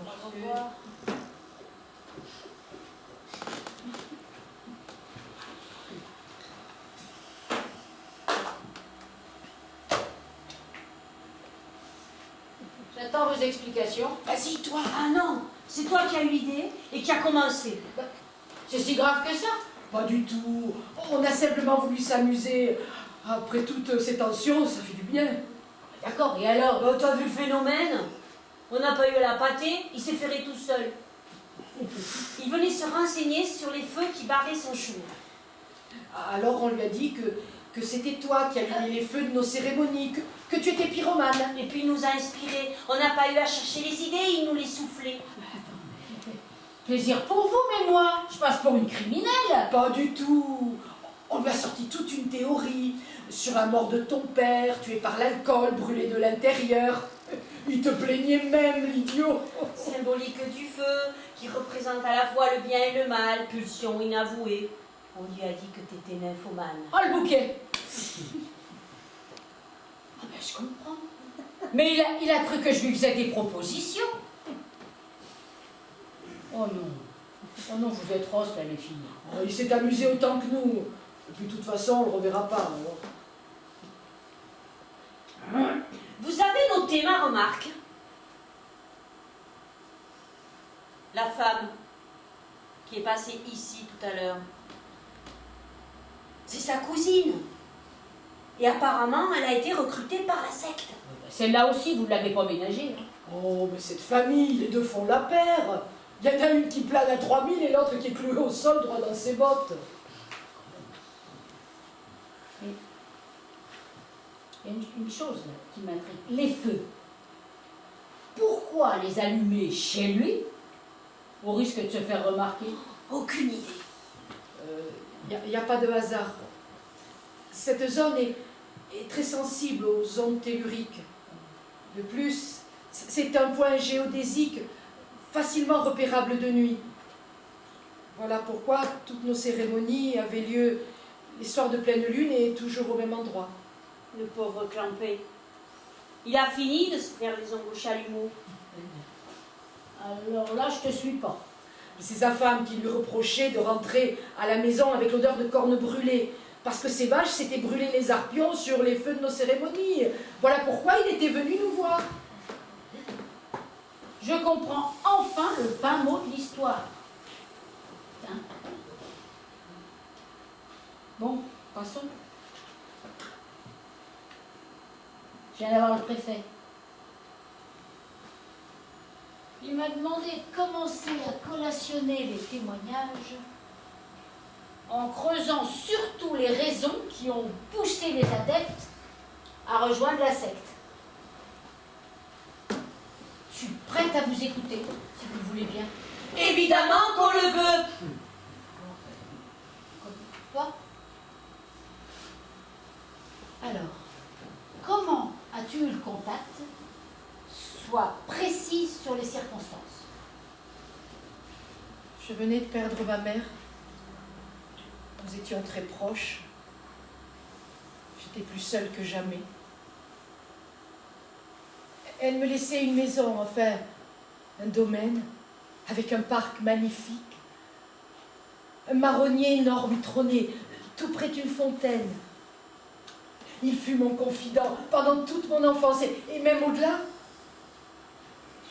Au revoir. J'attends vos explications. Vas-y, toi. Ah non, c'est toi qui as eu l'idée et qui a commencé. C'est si grave que ça? Pas du tout. On a simplement voulu s'amuser. Après toutes ces tensions, ça fait du bien. D'accord, et alors? Bah, t'as vu le phénomène? On n'a pas eu à la pâter, il s'est ferré tout seul. Il venait se renseigner sur les feux qui barraient son chemin. Alors on lui a dit que c'était toi qui allumais les feux de nos cérémonies, que tu étais pyromane. Et puis il nous a inspirés. On n'a pas eu à chercher les idées, il nous les soufflait. Plaisir pour vous, mais moi, je passe pour une criminelle. Pas du tout. On lui a sorti toute une théorie sur la mort de ton père, tué par l'alcool, brûlé de l'intérieur. Il te plaignait même, l'idiot. Symbolique du feu, qui représente à la fois le bien et le mal, pulsion inavouée. On lui a dit que t'étais nymphomane. Oh, le bouquet. Ah ben, je comprends. Mais il a cru que je lui faisais des propositions. Oh non. Oh non, vous êtes rosse, là, les filles. Oh, il s'est amusé autant que nous. Et puis, de toute façon, on le reverra pas. Alors. Vous avez noté ma remarque? La femme qui est passée ici tout à l'heure, c'est sa cousine. Et apparemment, elle a été recrutée par la secte. Celle-là aussi, vous ne l'avez pas ménagée. Hein. Oh, mais cette famille, les deux font la paire. Il y en a une qui plane à 3000 et l'autre qui est clouée au sol droit dans ses bottes. Mais il y a une chose là, qui m'intrigue. Les feux. Pourquoi les allumer chez lui au risque de se faire remarquer? Aucune idée. Il n'y a pas de hasard. Cette zone est très sensible aux ondes telluriques. De plus, c'est un point géodésique facilement repérable de nuit. Voilà pourquoi toutes nos cérémonies avaient lieu les soirs de pleine lune et toujours au même endroit. Le pauvre Clampé. Il a fini de se faire les ongles chalumeaux. Alors là, je te suis pas. C'est sa femme qui lui reprochait de rentrer à la maison avec l'odeur de cornes brûlées, parce que ces vaches s'étaient brûlées les arpions sur les feux de nos cérémonies. Voilà pourquoi il était venu nous voir. Je comprends enfin le fin mot de l'histoire. Tiens. Bon, passons. Je viens d'avoir le préfet. Il m'a demandé de commencer à collationner les témoignages en creusant surtout les raisons qui ont poussé les adeptes à rejoindre la secte. Je suis prête à vous écouter, si vous le voulez bien. Évidemment qu'on le veut. Quoi? Alors, comment as-tu eu le contact? Sois précise sur les circonstances. Je venais de perdre ma mère. Nous étions très proches. J'étais plus seule que jamais. Elle me laissait une maison, enfin, un domaine, avec un parc magnifique. Un marronnier énorme y trônait, tout près d'une fontaine. Il fut mon confident pendant toute mon enfance et même au-delà.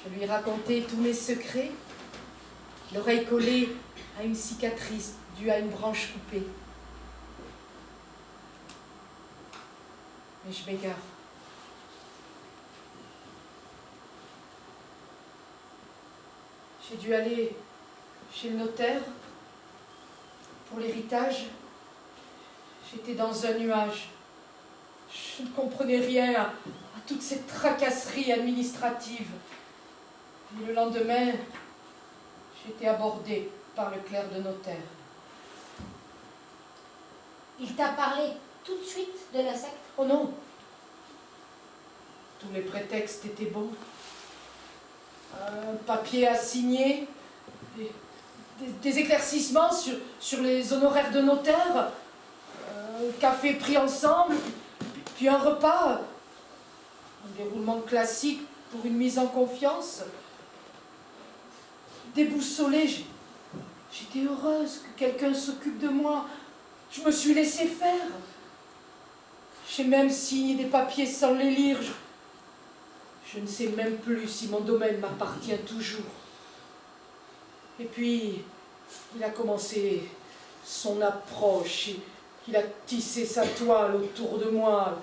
Je lui racontais tous mes secrets, l'oreille collée à une cicatrice due à une branche coupée. Mais je m'égare. J'ai dû aller chez le notaire pour l'héritage. J'étais dans un nuage. Je ne comprenais rien à toute cette tracasserie administrative. Et le lendemain, j'étais abordée par le clerc de notaire. Il t'a parlé tout de suite de la secte? Oh non! Tous les prétextes étaient bons. Un papier à signer, des éclaircissements sur les honoraires de notaire, un café pris ensemble, puis un repas, un déroulement classique pour une mise en confiance. Déboussolée, j'étais heureuse que quelqu'un s'occupe de moi. Je me suis laissée faire. J'ai même signé des papiers sans les lire. Je ne sais même plus si mon domaine m'appartient toujours. Et puis, il a commencé son approche. Il a tissé sa toile autour de moi.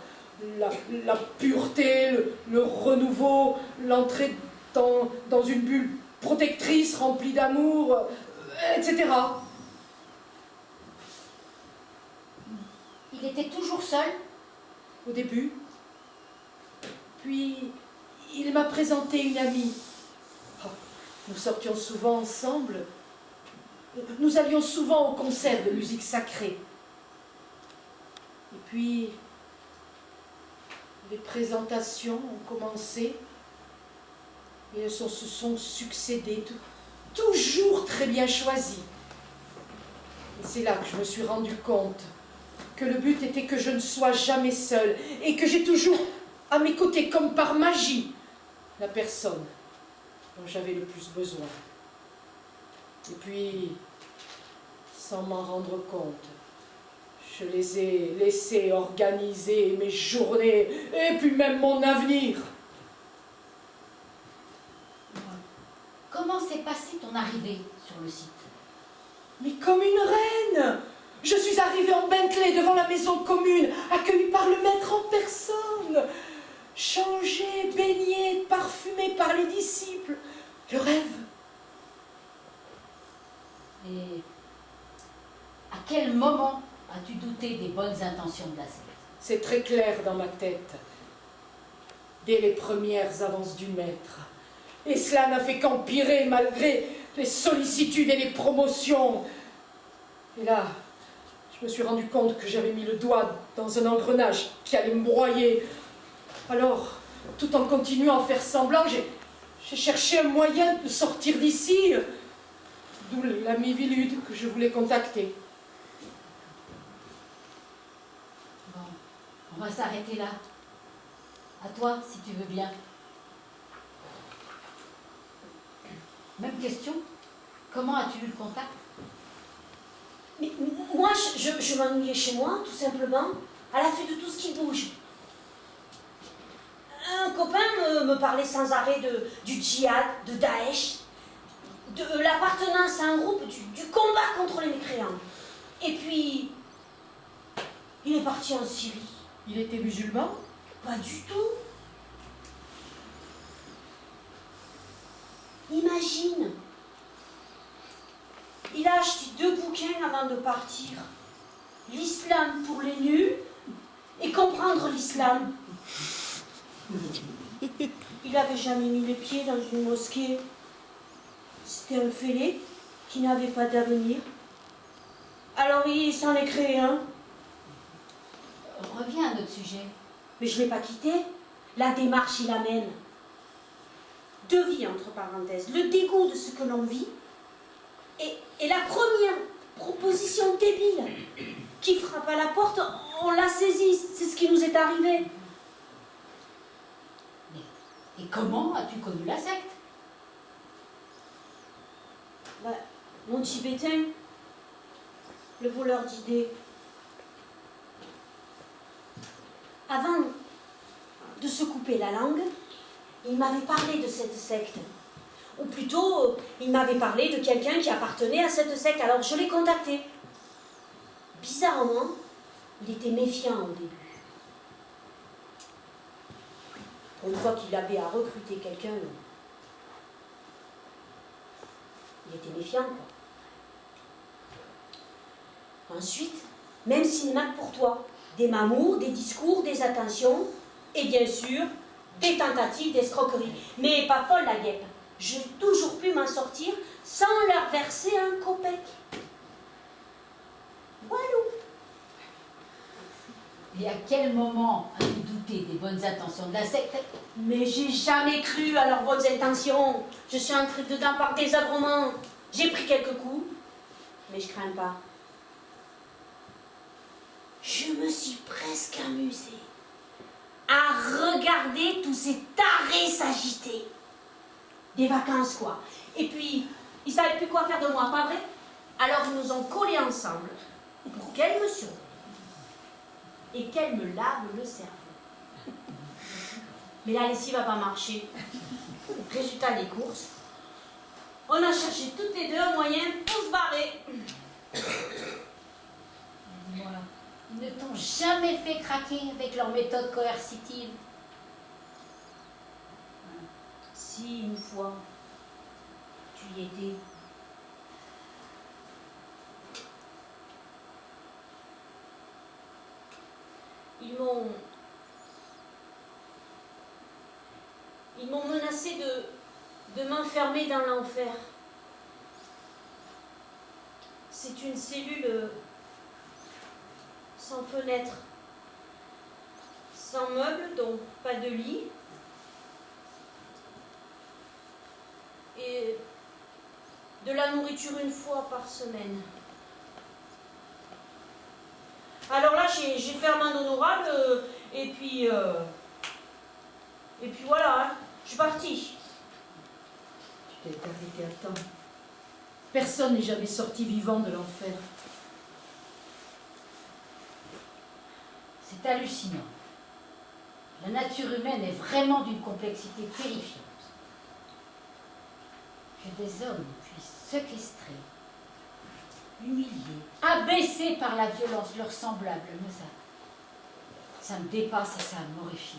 La pureté, le renouveau, l'entrée dans une bulle protectrice remplie d'amour, etc. Il était toujours seul? Au début. Puis, il m'a présenté une amie. Oh, nous sortions souvent ensemble. Nous allions souvent au concert de musique sacrée. Et puis, les présentations ont commencé. Et elles se sont succédées, toujours très bien choisies. Et c'est là que je me suis rendu compte que le but était que je ne sois jamais seule et que j'ai toujours à mes côtés, comme par magie, la personne dont j'avais le plus besoin. Et puis, sans m'en rendre compte, je les ai laissés organiser mes journées et puis même mon avenir. Comment s'est passée ton arrivée sur le site? Mais comme une reine! Je suis arrivée en Bentley devant la maison commune, accueillie par le maître en personne, changée, baignée, parfumée par les disciples. Le rêve. Et à quel moment as-tu douté des bonnes intentions de la secte? C'est très clair dans ma tête. Dès les premières avances du maître. Et cela n'a fait qu'empirer malgré les sollicitudes et les promotions. Et là, je me suis rendu compte que j'avais mis le doigt dans un engrenage qui allait me broyer. Alors, tout en continuant à faire semblant, j'ai cherché un moyen de sortir d'ici. D'où l'ami Vilude que je voulais contacter. Bon, on va s'arrêter là. À toi, si tu veux bien. Même question. Comment as-tu eu le contact? Mais moi, je m'ennuyais chez moi, tout simplement, à l'affût de tout ce qui bouge. Un copain me parlait sans arrêt du djihad, de Daesh, de l'appartenance à un groupe, du combat contre les mécréants. Et puis, il est parti en Syrie. Il était musulman? Pas du tout. Imagine. Il a acheté 2 bouquins avant de partir. L'islam pour les nuls et comprendre l'islam. Il n'avait jamais mis les pieds dans une mosquée. C'était un fêlé qui n'avait pas d'avenir. Alors il s'en est créé un. Reviens à notre sujet. Mais je ne l'ai pas quitté. La démarche, il amène. 2 vies, entre parenthèses. Le dégoût de ce que l'on vit et la première proposition débile qui frappe à la porte, on l'a saisie. C'est ce qui nous est arrivé. Et comment as-tu connu la secte? Bah, mon tibétain, le voleur d'idées. Avant de se couper la langue, il m'avait parlé de cette secte. Ou plutôt, il m'avait parlé de quelqu'un qui appartenait à cette secte. Alors je l'ai contacté. Bizarrement, il était méfiant au début. Pour une fois qu'il avait à recruter quelqu'un, il était méfiant, quoi. Ensuite, même cinéma pour toi. Des mamours, des discours, des attentions, et bien sûr, des tentatives d'escroquerie. Mais pas folle la guêpe. J'ai toujours pu m'en sortir sans leur verser un copec. Voilà. Et à quel moment as-tu douté des bonnes intentions de la secte? Mais j'ai jamais cru à leurs bonnes intentions. Je suis entrée dedans par désœuvrement. J'ai pris quelques coups, mais je crains pas. Je me suis presque amusée à regarder tous ces tarés s'agiter. Des vacances, quoi. Et puis, ils savaient plus quoi faire de moi, pas vrai? Alors, ils nous ont collés ensemble pour qu'elle me surveille et qu'elle me lave le cerveau. Mais la lessive va pas marcher. Résultat des courses, on a cherché toutes les deux un moyen pour se barrer. Voilà. Ils ne t'ont jamais fait craquer avec leur méthode coercitive? Si, une fois, tu y étais. Ils m'ont menacé de m'enfermer dans l'enfer. C'est une cellule sans fenêtre, sans meubles, donc pas de lit. de la nourriture une fois par semaine. Alors là, j'ai fait amende honorable, et puis voilà, hein, je suis partie. Tu t'es arrêté à temps. Personne n'est jamais sorti vivant de l'enfer. C'est hallucinant. La nature humaine est vraiment d'une complexité terrifiante. Que des hommes puissent séquestrer, humilier, abaisser par la violence leurs semblables, mais ça me dépasse et ça m'horrifie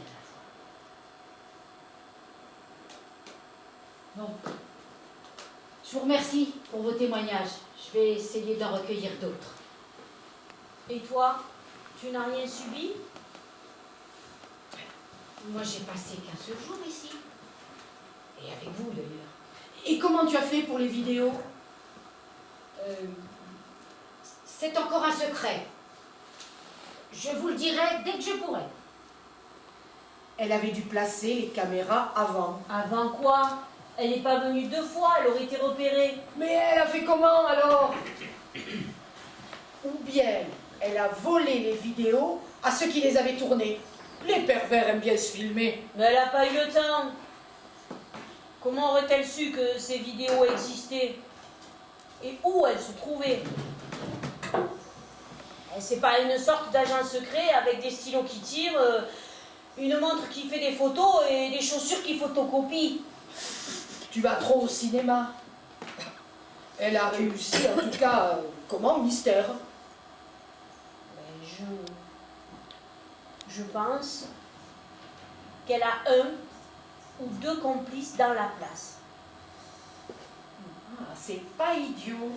à la fois. Bon. Je vous remercie pour vos témoignages. Je vais essayer d'en recueillir d'autres. Et toi, tu n'as rien subi? Moi, j'ai passé 15 jours ici. Et avec vous, d'ailleurs. Et comment tu as fait pour les vidéos? C'est encore un secret. Je vous le dirai dès que je pourrai. Elle avait dû placer les caméras avant. Avant quoi? Elle n'est pas venue 2 fois, elle aurait été repérée. Mais elle a fait comment alors? Ou bien elle a volé les vidéos à ceux qui les avaient tournées. Les pervers aiment bien se filmer. Mais elle n'a pas eu le temps. Comment aurait-elle su que ces vidéos existaient? Et où elles se trouvaient? C'est pas une sorte d'agent secret avec des stylos qui tirent, une montre qui fait des photos et des chaussures qui photocopient. Tu vas trop au cinéma. Elle a réussi, en tout cas, comment, mystère. Mais je pense qu'elle a 1 ou 2 complices dans la place. Ah, c'est pas idiot.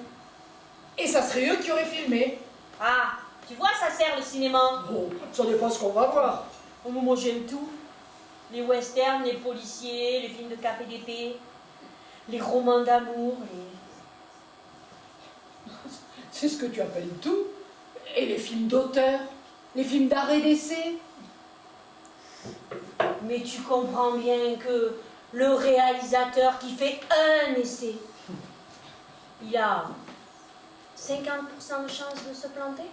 Et ça serait eux qui auraient filmé. Ah, tu vois, ça sert le cinéma. Bon, ça dépend ce qu'on va voir. Au moment où j'aime tout. Les westerns, les policiers, les films de KPDP, les romans d'amour, C'est ce que tu appelles tout. Et les films d'auteur, les films d'arrêt d'essai. Mais tu comprends bien que le réalisateur qui fait un essai, il a 50% de chance de se planter.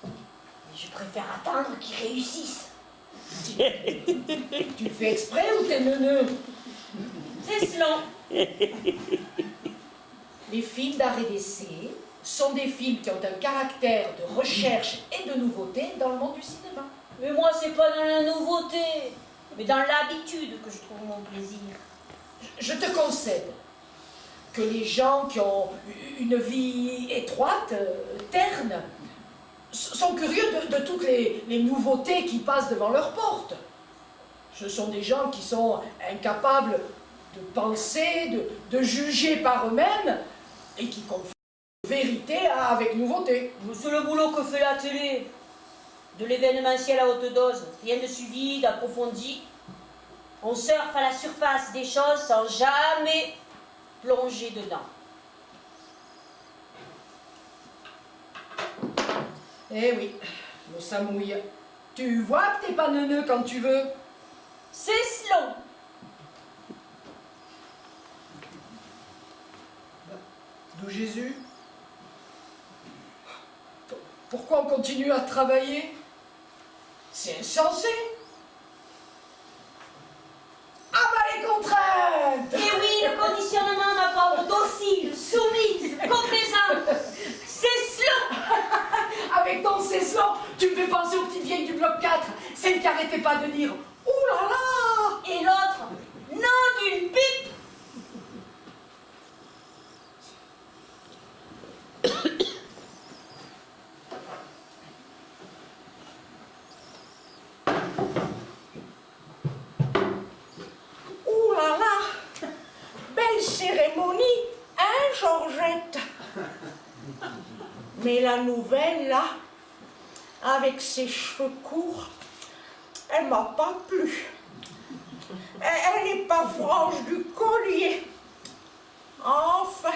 Mais je préfère attendre qu'il réussisse. Tu le fais exprès ou t'es neuneux? C'est selon. Les films d'arrêt d'essai sont des films qui ont un caractère de recherche et de nouveauté dans le monde du cinéma. Mais moi, c'est pas dans la nouveauté, mais dans l'habitude que je trouve mon plaisir. Je te concède que les gens qui ont une vie étroite, terne, sont curieux de toutes les nouveautés qui passent devant leur porte. Ce sont des gens qui sont incapables de penser, de juger par eux-mêmes et qui confondent vérité avec nouveauté. C'est le boulot que fait la télé. De l'événementiel à haute dose, rien de suivi, d'approfondi. On surfe à la surface des choses sans jamais plonger dedans. Eh oui, l'eau ça mouille. Tu vois que t'es pas neuneux quand tu veux. C'est slow. D'où Jésus? Pourquoi on continue à travailler? C'est insensé. Ah bah les contraintes! Et oui, le conditionnement, ma pauvre, docile, soumise, complaisante. C'est slow. Avec ton cesson, tu me fais penser aux petites vieilles du bloc 4, celles qui arrêtaient pas de dire « Ouh là là !» Et l'autre, nom d'une pipe. Ouh là là! Belle cérémonie, hein, Georgette? Mais la nouvelle, là, avec ses cheveux courts, elle m'a pas plu. Elle n'est pas franche du collier. Enfin,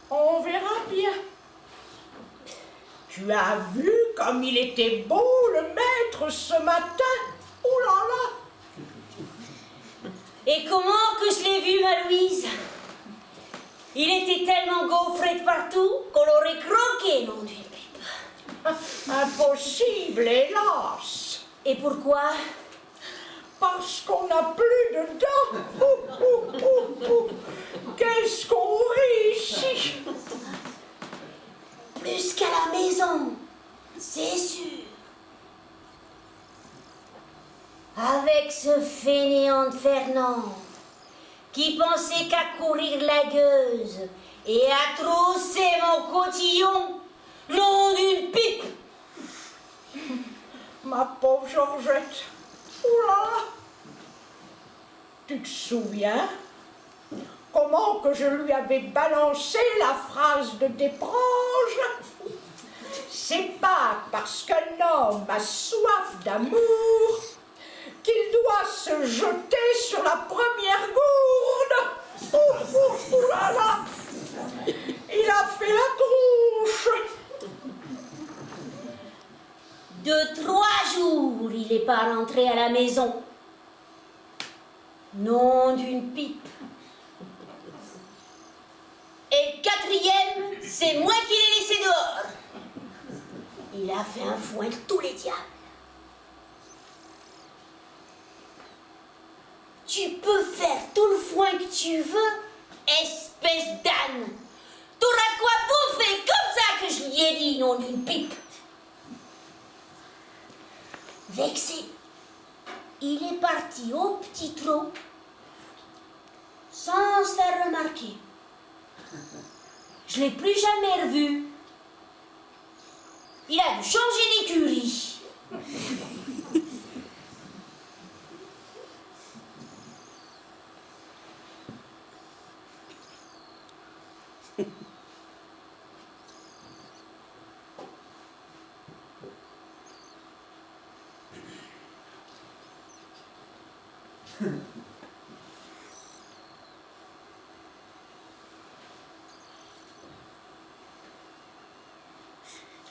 on verra bien. Tu as vu comme il était beau, le maître, ce matin? Ouh là là! Et comment que je l'ai vu, ma Louise? Il était tellement gaufré de partout qu'on l'aurait croqué, nom d'une pipe. Impossible, hélas. Et pourquoi? Parce qu'on n'a plus de dents. Qu'est-ce qu'on rit ici? Plus qu'à la maison, c'est sûr. Avec ce fainéant de Fernand, qui pensait qu'à courir la gueuse et à trousser mon cotillon, nom d'une pipe. Ma pauvre Georgette. Oula! Tu te souviens comment que je lui avais balancé la phrase de Desproges? C'est pas parce qu'un homme a soif d'amour qu'il doit se jeter sur la première gourde. Ouh là là! Il a fait la tronche. De 3 jours, il n'est pas rentré à la maison. Nom d'une pipe. Et le 4e, c'est moi qui l'ai laissé dehors. Il a fait un foin de tous les diables. Tu peux faire tout le foin que tu veux, espèce d'âne. T'auras quoi bouffer comme ça que je lui ai dit, nom d'une pipe. Vexé, il est parti au petit trot sans se faire remarquer. Je ne l'ai plus jamais revu. Il a dû changer d'écurie.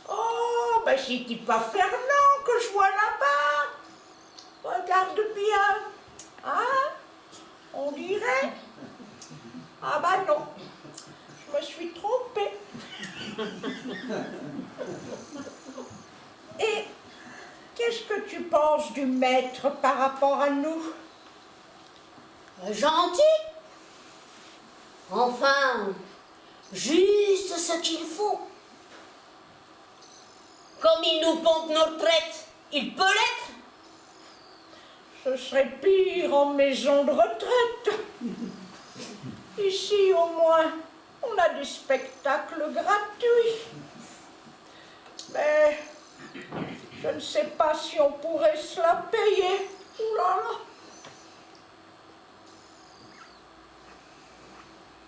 Oh, ben c'est pas Fernand que je vois là-bas. Regarde bien. Hein? On dirait. Ah bah non. Je me suis trompée. Et qu'est-ce que tu penses du maître par rapport à nous? Gentil. Enfin, juste ce qu'il faut. Comme il nous pompe nos retraites, il peut l'être. Ce serait pire en maison de retraite. Ici, au moins, on a des spectacles gratuits. Mais je ne sais pas si on pourrait se la payer. Ouh là là.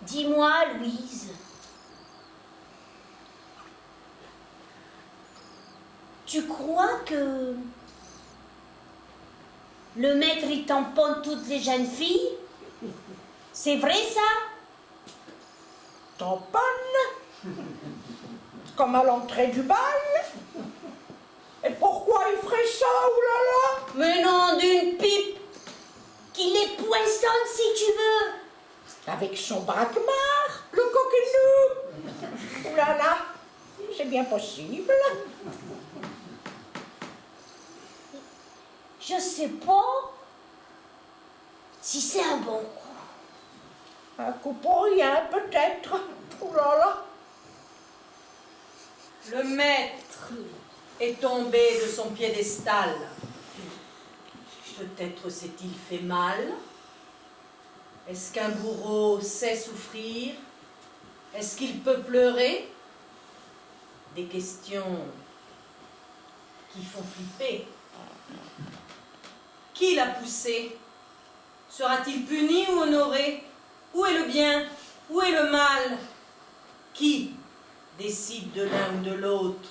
Dis-moi, Louise, tu crois que le maître il tamponne toutes les jeunes filles? C'est vrai ça? Tamponne? Comme à l'entrée du bal? Et pourquoi il ferait ça, oulala? Mais non, d'une pipe! Qu'il les poissonne si tu veux! Avec son braquemar, le coquinou. Oulala, c'est bien possible. Je sais pas si c'est un bon coup. Un coup pour rien, peut-être. Oulala. Le maître est tombé de son piédestal. Peut-être s'est-il fait mal. Est-ce qu'un bourreau sait souffrir? Est-ce qu'il peut pleurer? Des questions qui font flipper. Qui l'a poussé? Sera-t-il puni ou honoré? Où est le bien? Où est le mal? Qui décide de l'un ou de l'autre?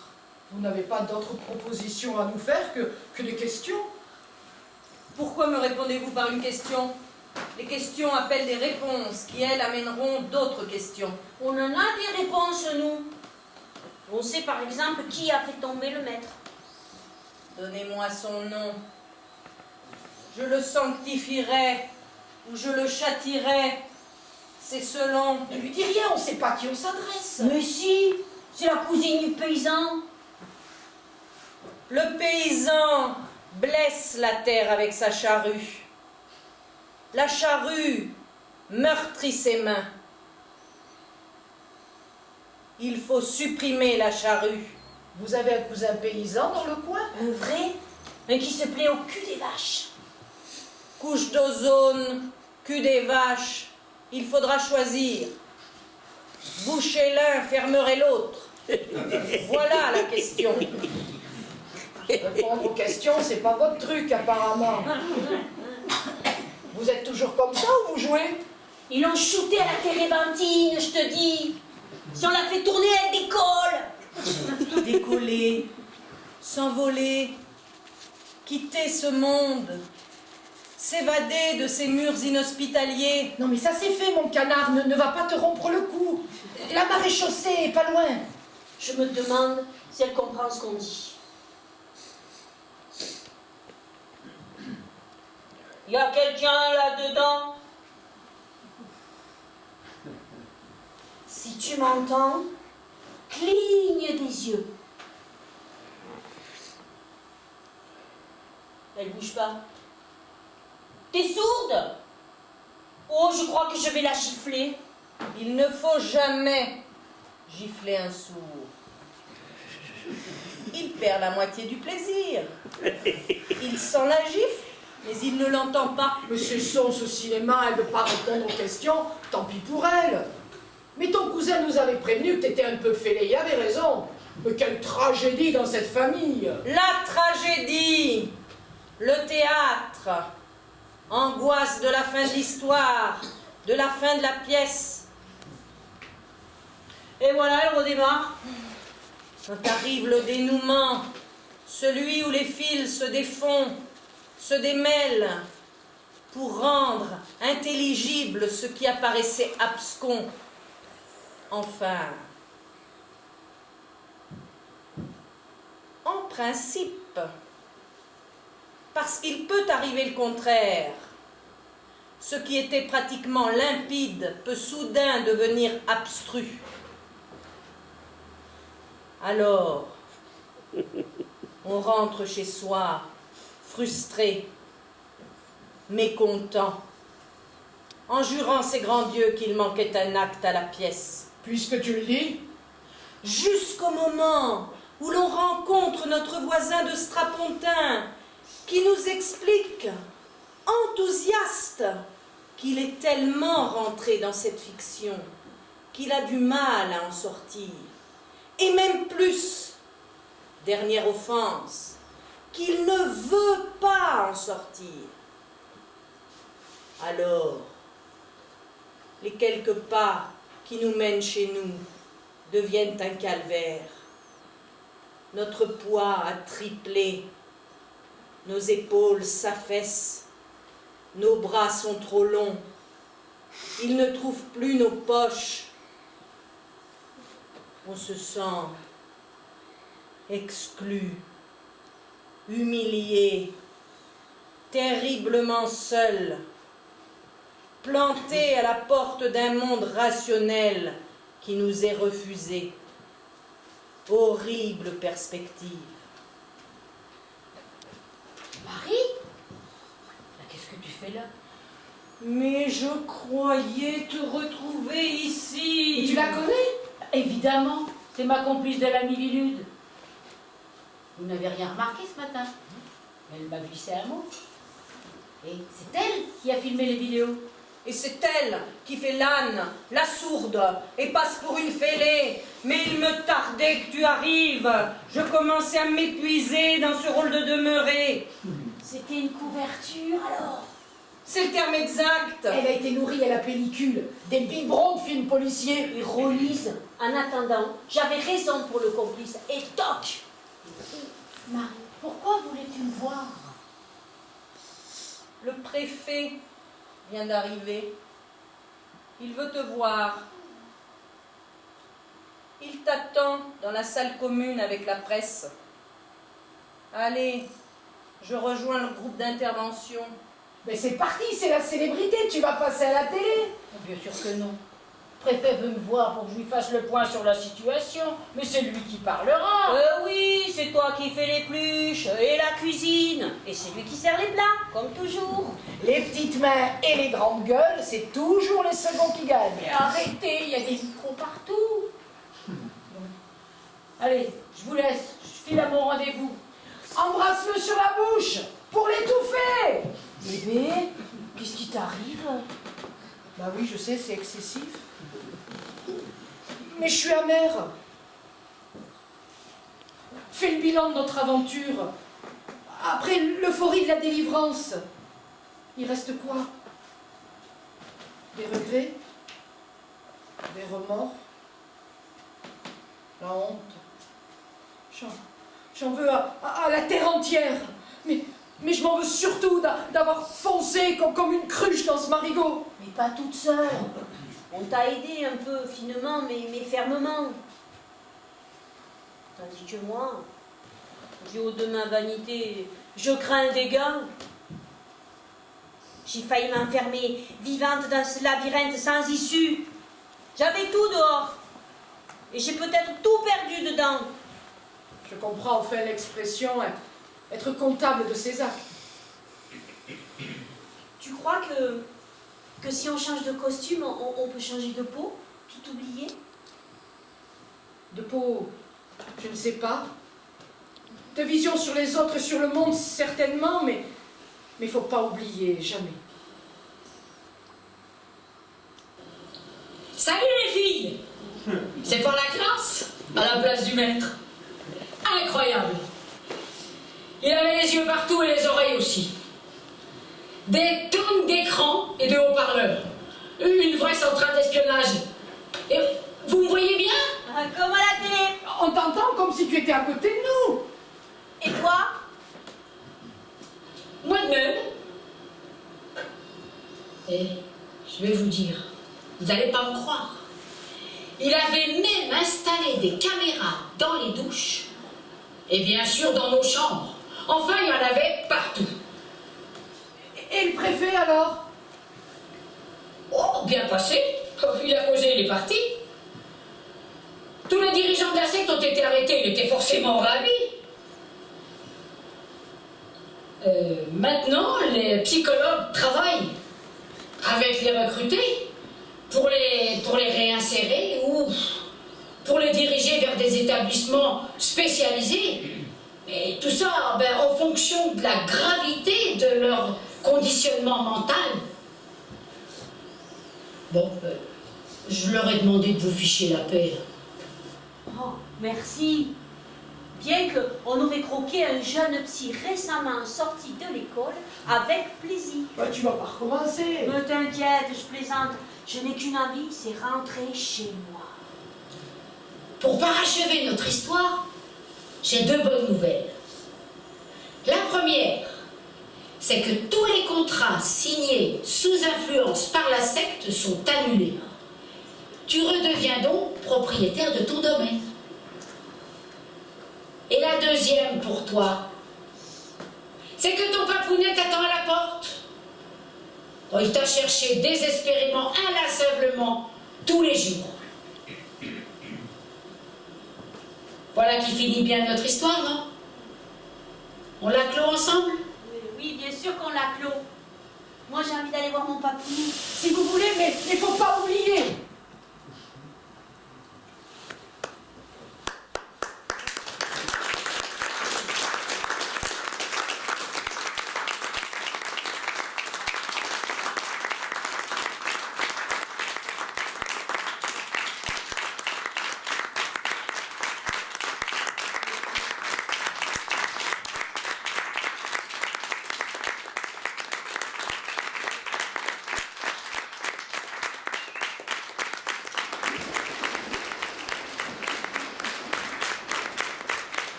Vous n'avez pas d'autres propositions à nous faire que des questions? Pourquoi me répondez-vous par une question? Les questions appellent des réponses qui, elles, amèneront d'autres questions. On en a des réponses, nous. On sait par exemple qui a fait tomber le maître. Donnez-moi son nom. Je le sanctifierai ou je le châtierai C'est selon. Ne lui dis rien, on ne sait pas à qui on s'adresse. Mais si, c'est la cousine du paysan. Le paysan blesse la terre avec sa charrue. La charrue meurtrit ses mains. Il faut supprimer la charrue. Vous avez un cousin paysan dans le coin? Un vrai, mais qui se plaît au cul des vaches. Couche d'ozone, cul des vaches, il faudra choisir. Boucher l'un, fermerait l'autre. Voilà la question. Répondre aux questions, c'est pas votre truc apparemment. Vous êtes toujours comme ça ou vous jouez? Ils l'ont shooté à la térébenthine, je te dis. Si on l'a fait tourner, elle décolle. Décoller, s'envoler, quitter ce monde, s'évader de ces murs inhospitaliers. Non mais ça c'est fait mon canard, ne va pas te rompre le cou. La maréchaussée est pas loin. Je me demande si elle comprend ce qu'on dit. Y a quelqu'un là-dedans? Si tu m'entends, cligne des yeux. Elle bouge pas. T'es sourde? Oh, je crois que je vais la gifler. Il ne faut jamais gifler un sourd. Il perd la moitié du plaisir. Il sent la gifle, mais il ne l'entend pas. Mais c'est son ce cinéma, elle veut pas répondre aux questions, tant pis pour elle. Mais ton cousin nous avait prévenu que t'étais un peu fêlé, il avait raison. Mais quelle tragédie dans cette famille. La tragédie, le théâtre, angoisse de la fin de l'histoire, de la fin de la pièce. Et voilà, elle redémarre. Quand arrive le dénouement, celui où les fils se défont, se démêlent, pour rendre intelligible ce qui apparaissait abscon. Enfin, en principe, parce qu'il peut arriver le contraire. Ce qui était pratiquement limpide peut soudain devenir abstru. Alors, on rentre chez soi, frustré, mécontent, en jurant ses grands dieux qu'il manquait un acte à la pièce. Puisque tu le dis, Jusqu'au moment où l'on rencontre notre voisin de Strapontin, qui nous explique, enthousiaste, qu'il est tellement rentré dans cette fiction qu'il a du mal à en sortir. Et même plus, dernière offense, qu'il ne veut pas en sortir. Alors, les quelques pas qui nous mènent chez nous deviennent un calvaire. Notre poids a triplé, nos épaules s'affaissent, nos bras sont trop longs, ils ne trouvent plus nos poches. On se sent exclu, humilié, terriblement seul, planté à la porte d'un monde rationnel qui nous est refusé. Horrible perspective. Marie? Qu'est-ce que tu fais là? Mais je croyais te retrouver ici. et tu la connais? Évidemment, c'est ma complice de la Mivilude. Vous n'avez rien remarqué ce matin? Elle m'a glissé un mot. Et c'est elle qui a filmé les vidéos. Et c'est elle qui fait l'âne, la sourde, et passe pour une fêlée. Mais il me tardait que tu arrives. Je commençais à m'épuiser dans ce rôle de demeuré. C'était une couverture alors? C'est le terme exact. Elle a été nourrie à la pellicule, des biberons de films policiers. Ironise. En attendant, j'avais raison pour le complice. Et toc! Marie, pourquoi voulais-tu me voir? Le préfet vient d'arriver. Il veut te voir. Il t'attend dans la salle commune avec la presse. Allez, je rejoins le groupe d'intervention. Mais c'est parti, c'est la célébrité, tu vas passer à la télé. Bien sûr que non. Le préfet veut me voir pour que je lui fasse le point sur la situation, mais c'est lui qui parlera. Oui, c'est toi qui fais les pluches et la cuisine. Et c'est lui qui sert les plats, comme toujours. Les petites mains et les grandes gueules, c'est toujours les seconds qui gagnent. Mais arrêtez, il y a des micros partout. Bon. Allez, je vous laisse, je file à mon rendez-vous. Embrasse-le sur la bouche pour l'étouffer. Bébé, qu'est-ce qui t'arrive? Bah oui, je sais, c'est excessif. Mais je suis amère. Fais le bilan de notre aventure. Après l'euphorie de la délivrance, il reste quoi? Des regrets? Des remords? La honte? J'en veux à la terre entière. Mais je m'en veux surtout d'avoir foncé comme une cruche dans ce marigot. Mais pas toute seule. On t'a aidé un peu, finement, mais fermement. Tandis que moi, du haut de ma vanité, je crains un dégât. J'ai failli m'enfermer, vivante dans ce labyrinthe sans issue. J'avais tout dehors. Et j'ai peut-être tout perdu dedans. Je comprends enfin l'expression être comptable de ses actes. Tu crois que si on change de costume, on peut changer de peau, tout oublier? De peau, je ne sais pas. De vision sur les autres et sur le monde, certainement, mais faut pas oublier, jamais. Salut les filles! C'est pour la classe, à la place du maître. Incroyable! Il avait les yeux partout et les oreilles aussi. Des tonnes d'écrans et de haut-parleurs. Une vraie centrale d'espionnage. Et vous me voyez bien? Comme à la télé. On t'entend comme si tu étais à côté de nous. Et toi? Moi de même. Et je vais vous dire, vous n'allez pas me croire. Il avait même installé des caméras dans les douches. Et bien sûr dans nos chambres. Enfin, il y en avait partout. Et le préfet alors? Oh, bien passé. Il a posé, il est parti. Tous les dirigeants de la secte ont été arrêtés, il était forcément ravi. Maintenant, les psychologues travaillent avec les recrutés pour les réinsérer ou pour les diriger vers des établissements spécialisés. Et tout ça en fonction de la gravité de leur conditionnement mental. Bon, je leur ai demandé de vous ficher la paix. Oh, merci. Bien qu'on aurait croqué un jeune psy récemment sorti de l'école avec plaisir. Bah, tu vas pas recommencer. Ne t'inquiète, je plaisante. Je n'ai qu'une envie, c'est rentrer chez moi. Pour parachever notre histoire, j'ai deux bonnes nouvelles. La première, c'est que tous les contrats signés sous influence par la secte sont annulés. Tu redeviens donc propriétaire de ton domaine. Et la deuxième pour toi, c'est que ton papounet t'attend à la porte. Oh, il t'a cherché désespérément, inlassablement, tous les jours. Voilà qui finit bien notre histoire, non? On la clôt ensemble? Oui, bien sûr qu'on la clôt. Moi, j'ai envie d'aller voir mon papounet. Si vous voulez, mais il faut pas oublier.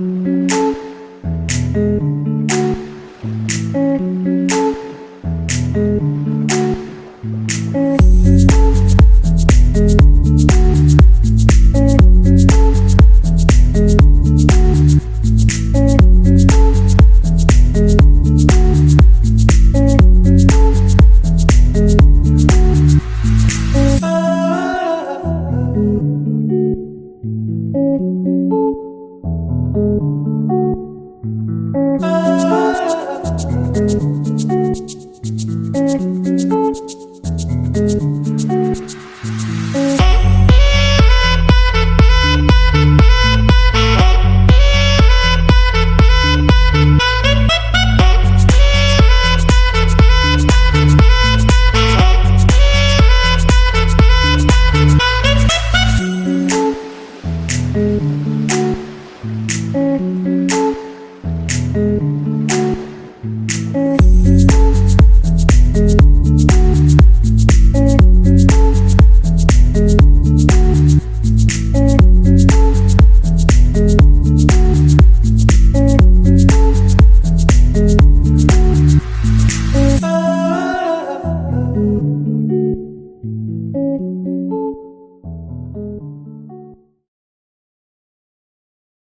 Thank you.